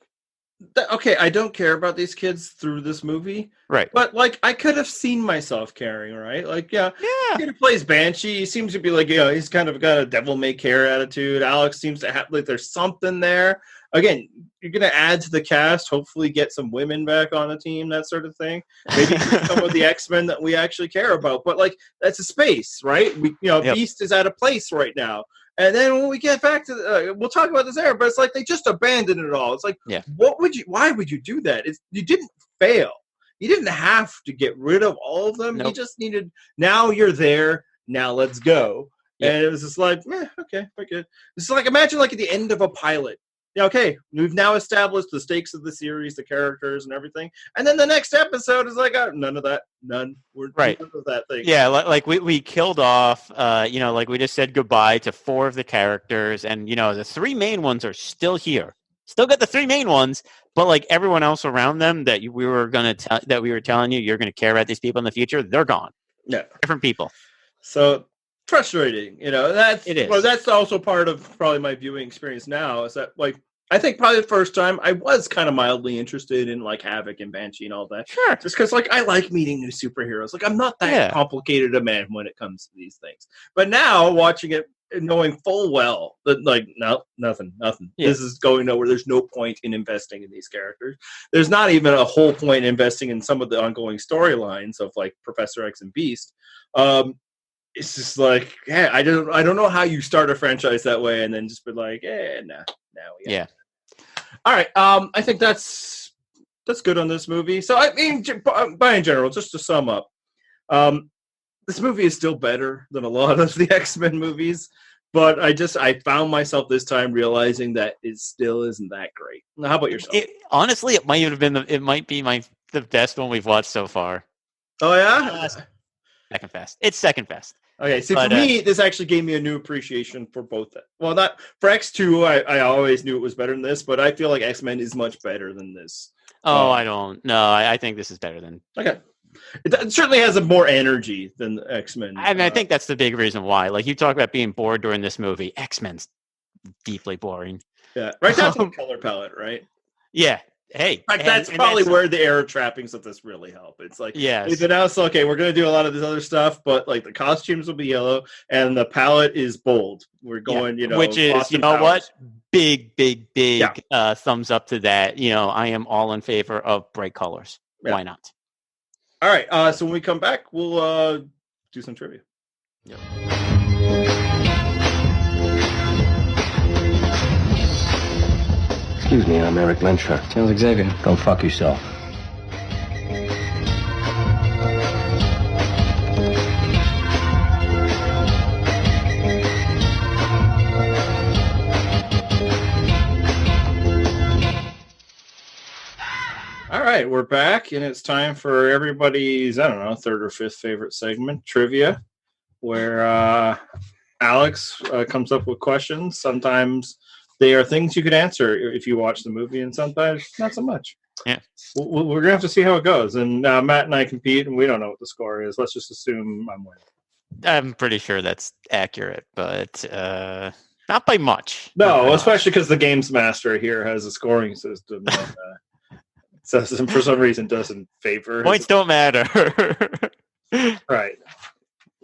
okay, I don't care about these kids through this movie, Right. but like I could have seen myself caring, right? Like, yeah, Yeah. the kid who plays Banshee, he seems to be like, he's kind of got a devil may care attitude. Alex seems to have like there's something there. Again, you're gonna add to the cast, hopefully get some women back on the team, that sort of thing. Maybe some of the X-Men that we actually care about. But like that's a space, right? Yep. Beast is at a place right now. And then when we get back to, we'll talk about this there, but it's like they just abandoned it all. It's like, why would you do that? You didn't fail. You didn't have to get rid of all of them. Nope. You just needed, now you're there, now let's go. Yep. And it was just like, okay, we're good. It's like, imagine like at the end of a pilot. Yeah, okay, we've now established the stakes of the series, the characters and everything. And then the next episode is like, none of that. None. We're right. none of that thing. Yeah, like we killed off, like we just said goodbye to 4 of the characters. And, the 3 main ones are still here. Still got the 3 main ones, but like everyone else around them that we were telling you, you're going to care about these people in the future, they're gone. Yeah. Different people. So frustrating, that's it is. Well, that's also part of probably my viewing experience now is that like I think probably the first time I was kind of mildly interested in like Havoc and Banshee and all that. Sure. Just because like I like meeting new superheroes. Like I'm not that complicated a man when it comes to these things. But now watching it and knowing full well that like nothing. Yeah. This is going nowhere. There's no point in investing in these characters. There's not even a whole point in investing in some of the ongoing storylines of like Professor X and Beast. It's just like, I don't know how you start a franchise that way and then just be like, now yeah. All right, I think that's good on this movie. So I mean, by in general, just to sum up, this movie is still better than a lot of the X-Men movies, but I found myself this time realizing that it still isn't that great. Now, how about yourself? Honestly, it might be the best one we've watched so far. Oh yeah. Second best. It's second best. Okay, see, for me, this actually gave me a new appreciation for both. Well, not for X2. I always knew it was better than this, but I feel like X-Men is much better than this. I don't. No, I think this is better than. Okay, it certainly has a more energy than the X-Men. And I think that's the big reason why. Like you talk about being bored during this movie, X-Men's deeply boring. Yeah, right down to the color palette, right? Yeah. Hey, that's probably where the era trappings of this really help. It's like, it's announced, okay, we're going to do a lot of this other stuff, but like the costumes will be yellow and the palette is bold. We're going, which is, Austin Powers. What? Big thumbs up to that. I am all in favor of bright colors. Yeah. Why not? All right. So when we come back, we'll do some trivia. Yep. Excuse me, I'm Eric Lyncher. Tell Xavier. Go fuck yourself. All right, we're back, and it's time for everybody's, I don't know, 3rd or 5th favorite segment, trivia, where Alex comes up with questions. Sometimes they are things you could answer if you watch the movie, and sometimes not so much. Yeah. We're going to have to see how it goes. And Matt and I compete, and we don't know what the score is. Let's just assume I'm winning. I'm pretty sure that's accurate, but not by much. No, especially because the Games Master here has a scoring system that for some reason doesn't favor. Points don't matter. Right.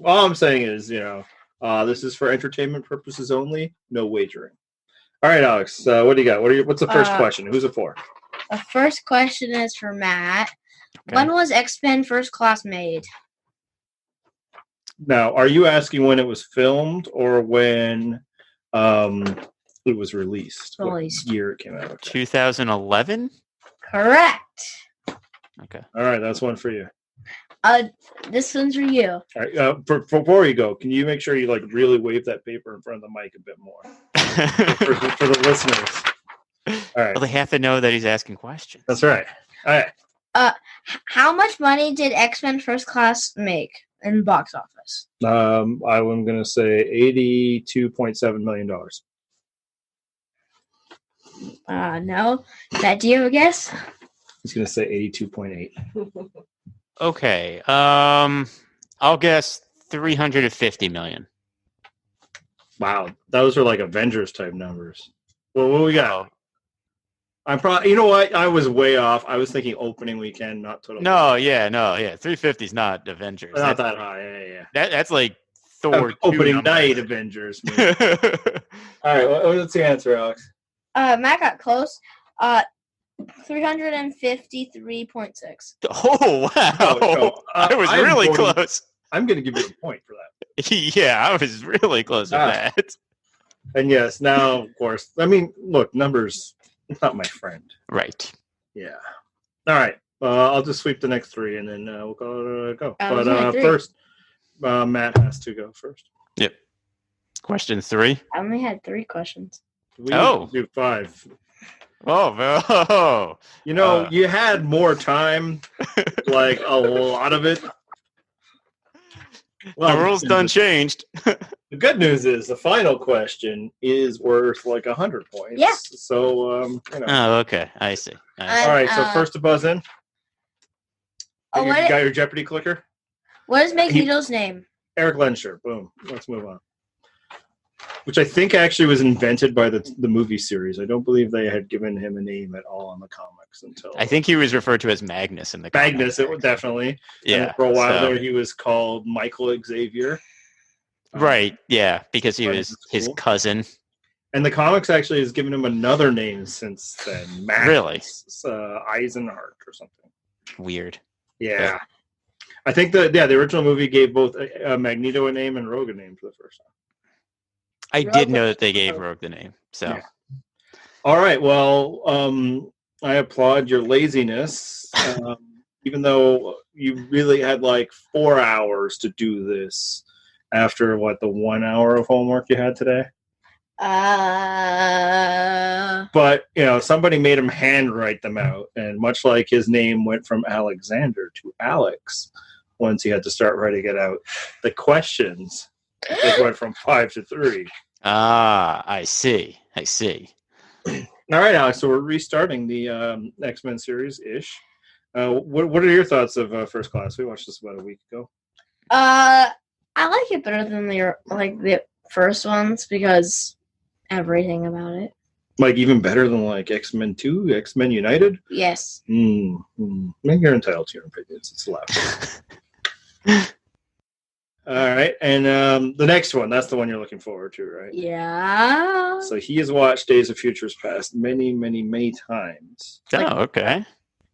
All I'm saying is, this is for entertainment purposes only, no wagering. All right, Alex, what do you got? What's the first question? Who's it for? The first question is for Matt. Okay. When was X-Men First Class made? Now, are you asking when it was filmed or when it was released? Released. What year it came out? Okay. 2011? Correct. Okay. All right, that's one for you. This one's for you. All right, before you go, can you make sure you really wave that paper in front of the mic a bit more for the listeners? All right. Well, they have to know that he's asking questions. That's right. All right. How much money did X-Men First Class make in box office? I'm going to say $82.7 million. No. Matt, do you have a guess? He's going to say 82.8. Okay. I'll guess 350 million. Wow. Those are like Avengers type numbers. Well, what we got? I'm probably. You know what? I was way off. I was thinking opening weekend, not total. No, 350 is not Avengers. Not that high. Yeah. That's like Thor opening night Avengers. All right, what's the answer, Alex? Matt got close. 353.6. Oh wow! I was really close. I'm going to give you a point for that. Yeah, I was really close with that. And yes, now of course. I mean, look, numbers. It's not my friend. Right. Yeah. All right. I'll just sweep the next three, and then we'll go. But first, Matt has to go first. Yep. Question 3. I only had 3 questions. We do 5. Oh. You know, you had more time, like a lot of it. Well, the rules done changed. The good news is the final question is worth like 100 points. Yeah. So, you know. Oh, okay. I see. All right. So first to buzz in. You got your Jeopardy clicker? What is Magneto's name? Eric Lensher. Boom. Let's move on. Which I think actually was invented by the movie series. I don't believe they had given him a name at all in the comics until. I think he was referred to as Magnus in the comics. Magnus, it was definitely. Yeah. And for a while there, he was called Michael Xavier. Right. Yeah, because he was his cousin. And the comics actually has given him another name since then. Magnus, really? Eisenhart or something. Weird. Yeah. I think the original movie gave both Magneto a name and Rogue a name for the first time. I did know that they gave Rogue the name. So, yeah. All right. Well, I applaud your laziness, even though you really had like 4 hours to do this after the 1 hour of homework you had today. But somebody made him handwrite them out, and much like his name went from Alexander to Alex, once he had to start writing it out, the questions. It went from 5 to 3. I see. All right, Alex. So we're restarting the X-Men series-ish. What are your thoughts of First Class? We watched this about a week ago. I like it better than the first ones because everything about it. Like even better than like X-Men 2, X-Men United? Yes. Maybe you're entitled to your opinions. It's allowed. All right, and the next one, that's the one you're looking forward to, right? Yeah. So he has watched Days of Futures Past many, many, many times. Oh, okay.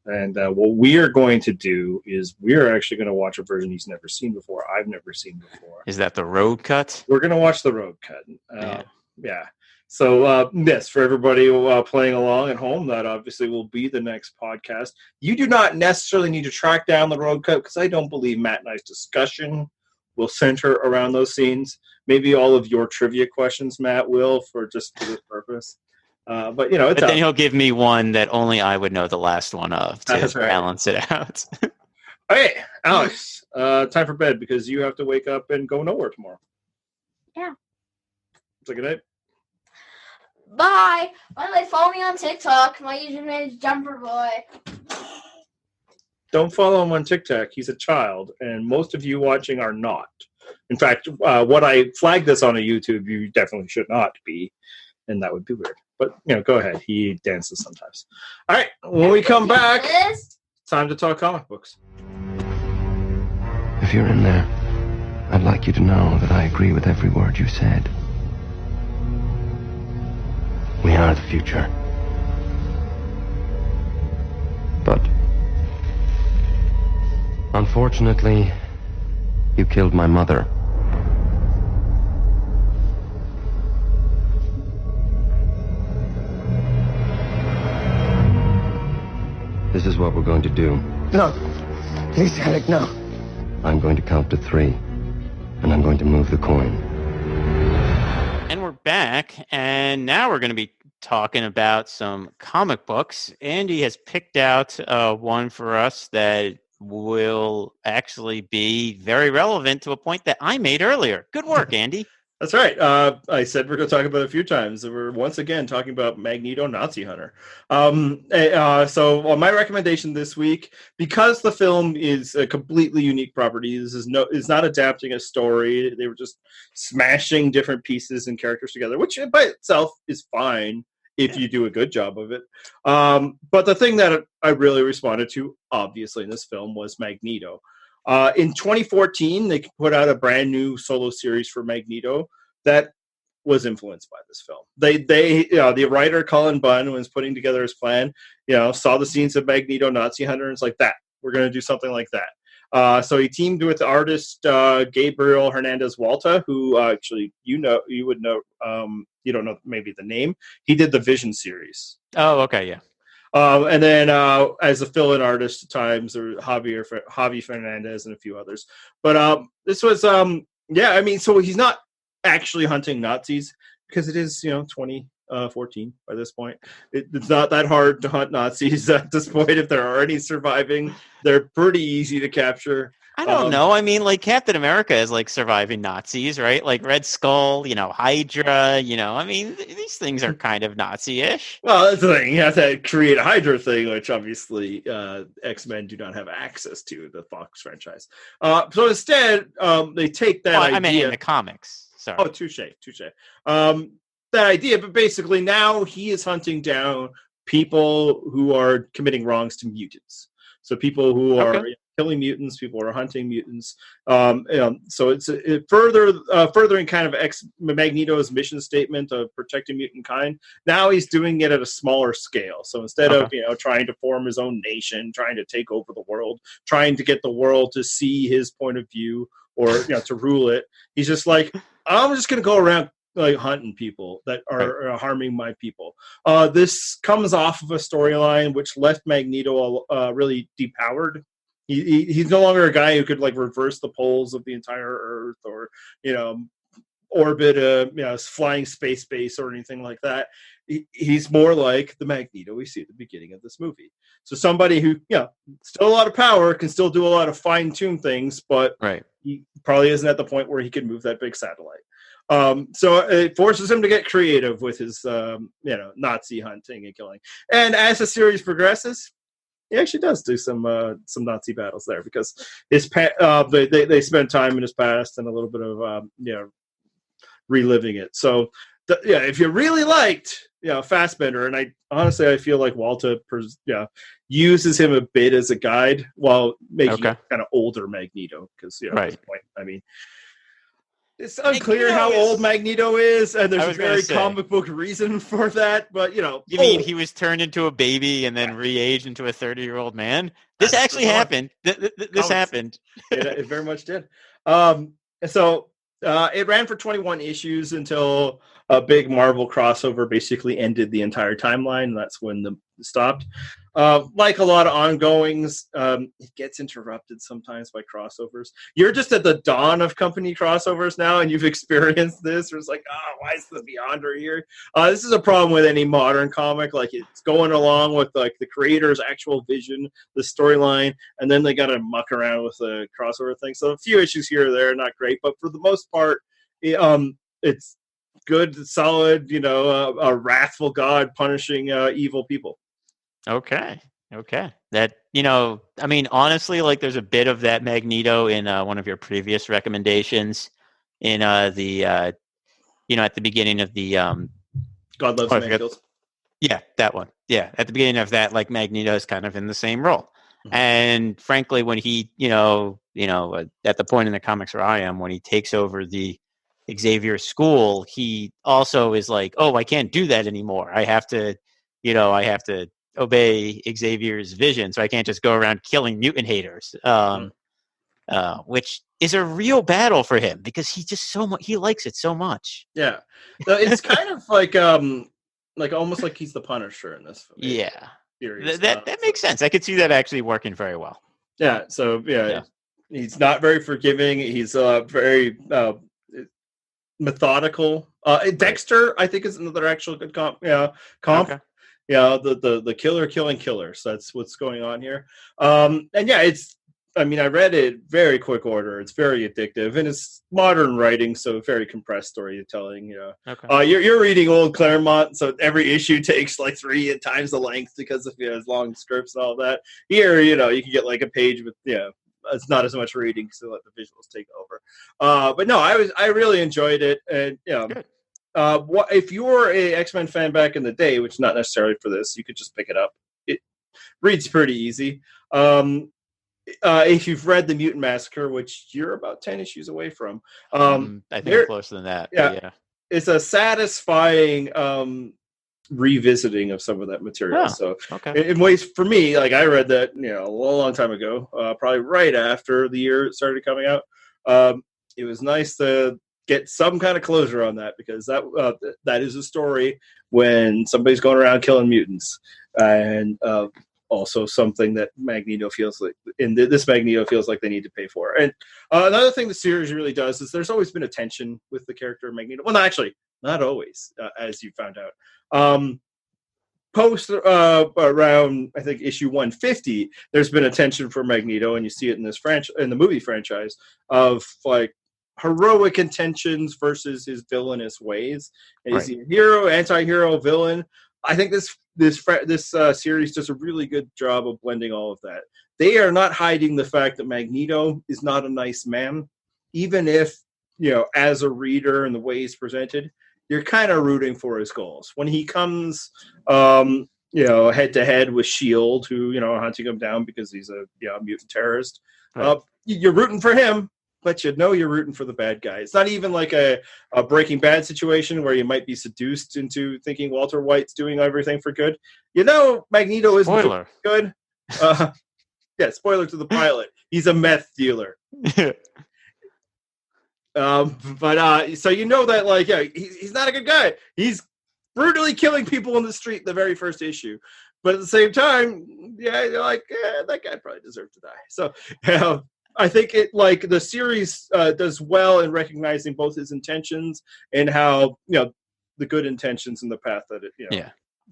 And what we are going to do is we're actually going to watch a version he's never seen before, I've never seen before. Is that the road cut? We're going to watch the road cut. Yeah. So, yes, for everybody playing along at home, that obviously will be the next podcast. You do not necessarily need to track down the road cut because I don't believe Matt and I's discussion will center around those scenes. Maybe all of your trivia questions, Matt, will for this purpose. But then he'll give me one that only I would know the last one of to balance it out. Okay, Alex, time for bed because you have to wake up and go nowhere tomorrow. Yeah. So good night. Bye. By the way, follow me on TikTok. My username is Jumper Boy. Don't follow him on TikTok. He's a child, and most of you watching are not. In fact, what I flagged this on a YouTube, you definitely should not be, and that would be weird. But, go ahead. He dances sometimes. All right, when we come back, it's time to talk comic books. If you're in there, I'd like you to know that I agree with every word you said. We are the future. But unfortunately, you killed my mother. This is what we're going to do. No. Please, Alec, no. I'm going to count to 3, and I'm going to move the coin. And we're back, and now we're going to be talking about some comic books. Andy has picked out one for us that will actually be very relevant to a point that I made earlier. Good work, Andy. That's right. I said we're going to talk about it a few times. We're once again talking about Magneto Nazi Hunter. So my recommendation this week, because the film is a completely unique property, this is not adapting a story. They were just smashing different pieces and characters together, which by itself is fine if you do a good job of it. But the thing that I really responded to, obviously, in this film was Magneto. In 2014, they put out a brand new solo series for Magneto that was influenced by this film. The writer Colin Bunn was putting together his plan. Saw the scenes of Magneto, Nazi hunter, and it's like that. We're going to do something like that. So he teamed with the artist Gabriel Hernandez Walta, who actually you would know. You don't know maybe the name. He did the Vision series. Oh, okay, yeah. And then as a fill-in artist at times, there was Javi Fernandez and a few others. But this was so he's not actually hunting Nazis because it is 2014 by this point. It's not that hard to hunt Nazis at this point. If they're already surviving, they're pretty easy to capture. I don't know. I mean, like Captain America is like surviving Nazis, right? Like Red Skull, Hydra, I mean, these things are kind of Nazi-ish. Well, that's the thing. You have to create a Hydra thing, which obviously X-Men do not have access to, the Fox franchise. So instead, they take that idea. I mean, in the comics. Sorry. Oh, touche. That idea, but basically now he is hunting down people who are committing wrongs to mutants. So people who are killing mutants, people who are hunting mutants. So it's furthering kind of Magneto's mission statement of protecting mutant kind. Now he's doing it at a smaller scale. So instead of trying to form his own nation, trying to take over the world, trying to get the world to see his point of view or to rule it, he's just like, I'm just going to go around like hunting people that are harming my people. This comes off of a storyline which left Magneto really depowered. He's no longer a guy who could like reverse the poles of the entire Earth or orbit a flying space base or anything like that. He's more like the Magneto we see at the beginning of this movie. So somebody who still a lot of power, can still do a lot of fine-tuned things, but he probably isn't at the point where he can move that big satellite. So it forces him to get creative with his, Nazi hunting and killing. And as the series progresses, he actually does do some Nazi battles there because they spend time in his past and a little bit of reliving it. So if you really liked Fassbender, and I feel like Walta uses him a bit as a guide while making kind of older Magneto because at this point, I mean. It's unclear how old Magneto is, and there's a very comic book reason for that. But you mean he was turned into a baby and then re-aged into a 30-year-old man? This actually happened. This happened. It very much did. So it ran for 21 issues until a big Marvel crossover basically ended the entire timeline. And that's when it stopped. Like a lot of ongoings, it gets interrupted sometimes by crossovers. You're just at the dawn of company crossovers now, and you've experienced this. Where it's like, why is the Beyonder here? This is a problem with any modern comic. Like it's going along with like the creator's actual vision, the storyline, and then they got to muck around with the crossover thing. So a few issues here or there, not great, but for the most part, it's good, solid. A wrathful god punishing evil people. Okay. That, I mean, honestly, like there's a bit of that Magneto in one of your previous recommendations in at the beginning of the God Loves Manfield. Yeah, that one. Yeah, at the beginning of that, like Magneto is kind of in the same role. Mm-hmm. And frankly, when he, at the point in the comics where I am, when he takes over the Xavier school, he also is like, oh, I can't do that anymore. I have to obey Xavier's vision, so I can't just go around killing mutant haters, which is a real battle for him because he just he likes it so much. Yeah, so it's kind of like almost like he's the Punisher in this. Yeah, that makes sense. I could see that actually working very well. Yeah. So he's not very forgiving. He's very methodical. Dexter, I think, is another actual good comp. Okay. The killer killing killers. That's what's going on here. I read it very quick order. It's very addictive, and it's modern writing, so very compressed storytelling. Okay. You're reading old Claremont, so every issue takes like 3 times the length because of his long scripts and all that. Here, you can get like a page with it's not as much reading, so let the visuals take over. But no, I really enjoyed it, and Good. what if you were a X-Men fan back in the day, which is not necessarily for this, you could just pick it up. It reads pretty easy. If you've read The Mutant Massacre, which you're about 10 issues away from, I think I'm closer than that. Yeah. It's a satisfying revisiting of some of that material. So in ways, for me, like I read that a long time ago, probably right after the year it started coming out. It was nice to get some kind of closure on that, because that is a story when somebody's going around killing mutants, and also something that Magneto feels like Magneto feels like they need to pay for. And another thing the series really does is there's always been a tension with the character of Magneto. Well, actually, not always, as you found out. Post around, I think, issue 150, there's been a tension for Magneto, and you see it in in the movie franchise, of like heroic intentions versus his villainous ways. And is he a hero, anti-hero, villain? I think this series does a really good job of blending all of that. They are not hiding the fact that Magneto is not a nice man, even if as a reader and the way he's presented, you're kind of rooting for his goals. When he comes, head to head with S.H.I.E.L.D., who are hunting him down because he's a mutant terrorist, you're rooting for him. But you're rooting for the bad guy. It's not even like a Breaking Bad situation where you might be seduced into thinking Walter White's doing everything for good. Magneto is good. Spoiler to the pilot. He's a meth dealer. So that he's not a good guy. He's brutally killing people in the street in the very first issue. But at the same time, you're like, that guy probably deserved to die. So I think the series does well in recognizing both his intentions and how the good intentions and the path that it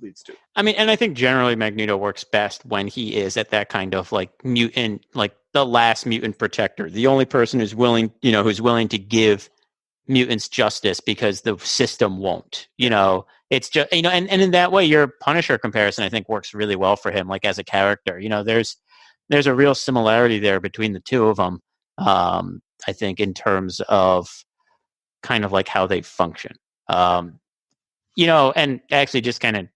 leads to. I mean, and I think generally Magneto works best when he is at that kind of like mutant, like the last mutant protector, the only person who's willing to give mutants justice because the system won't. It's just and in that way, your Punisher comparison I think works really well for him, like as a character. There's a real similarity there between the two of them, I think, in terms of kind of like how they function. And actually just kind of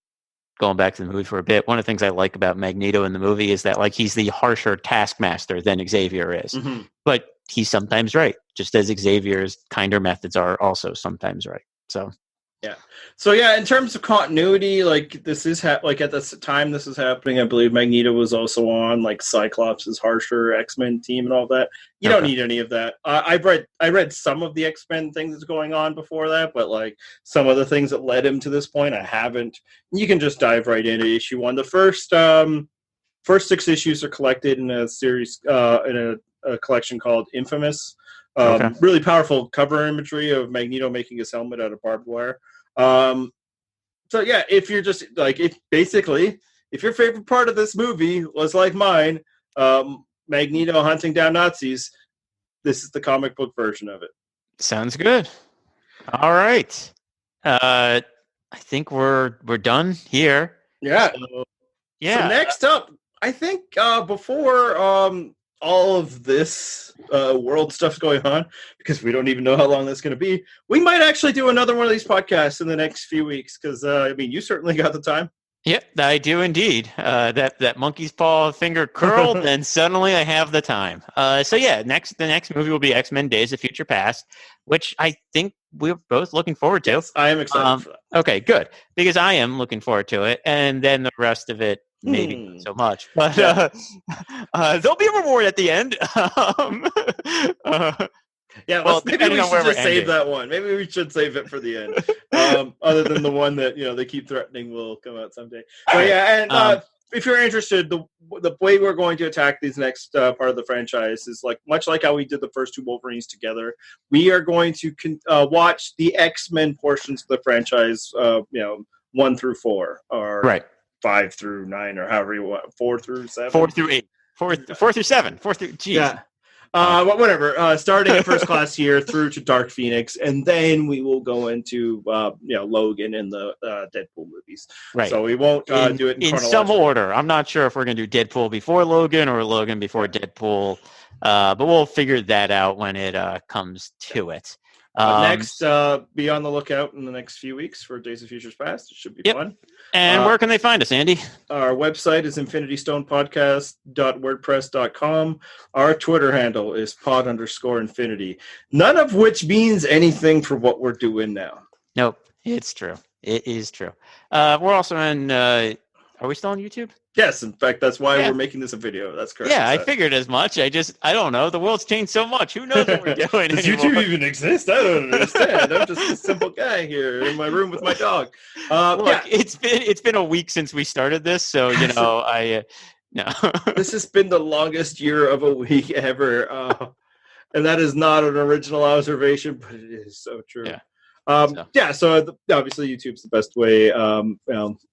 going back to the movie for a bit, one of the things I like about Magneto in the movie is that like he's the harsher taskmaster than Xavier is. Mm-hmm. But he's sometimes right, just as Xavier's kinder methods are also sometimes right. So... in terms of continuity, like this is at the time this is happening, I believe Magneto was also on like Cyclops' harsher X-Men team and all that. You don't need any of that. I read some of the X-Men things that's going on before that, but like some of the things that led him to this point, I haven't. You can just dive right into issue 1. The first 6 issues are collected in a series in a collection called Infamous. Really powerful cover imagery of Magneto making his helmet out of barbed wire. If you're just like, if your favorite part of this movie was like mine, Magneto hunting down Nazis, this is the comic book version of it. Sounds good. All right. I think we're done here. Yeah. So next up, I think before all of this world stuff's going on, because we don't even know how long that's going to be, we might actually do another one of these podcasts in the next few weeks, because you certainly got the time. Yep, I do indeed. That monkey's paw finger curled, and suddenly I have the time. The next movie will be X-Men Days of Future Past, which I think we're both looking forward to. Yes, I am excited for that. Okay, good, because I am looking forward to it, and then the rest of it, maybe not so much, but there'll be a reward at the end. Maybe we should just save that one. Maybe we should save it for the end. Other than the one that they keep threatening will come out someday. But if you're interested, the way we're going to attack these next part of the franchise is much like how we did the first 2 Wolverines together. We are going to watch the X-Men portions of the franchise, 1 through 4, or right. 5 through 9, or however you want, 4 through 7, 4 through 8, 4 through 7, 4 through. Geez. Yeah. Whatever. Starting at First Class here through to Dark Phoenix, and then we will go into Logan and the Deadpool movies. Right. So we won't do it in some order. I'm not sure if we're going to do Deadpool before Logan or Logan before Deadpool, but we'll figure that out when it comes to it. Next, be on the lookout in the next few weeks for Days of Futures Past. It should be fun. And where can they find us, Andy? Our website is infinitystonepodcast.wordpress.com. Our Twitter handle is pod_infinity. None of which means anything for what we're doing now. Nope, it's true. It is true. We're also on. Are we still on YouTube? Yes, in fact, that's why we're making this a video. That's correct. Yeah, I figured as much. I don't know. The world's changed so much. Who knows what we're doing Does anymore? YouTube even exist? I don't understand. I'm just a simple guy here in my room with my dog. Look, it's been a week since we started this, so no. This has been the longest year of a week ever, and that is not an original observation, but it is so true. Yeah. So obviously YouTube's the best way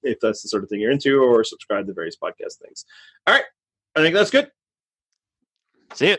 if that's the sort of thing you're into, or subscribe to various podcast things. All right, I think that's good. See you.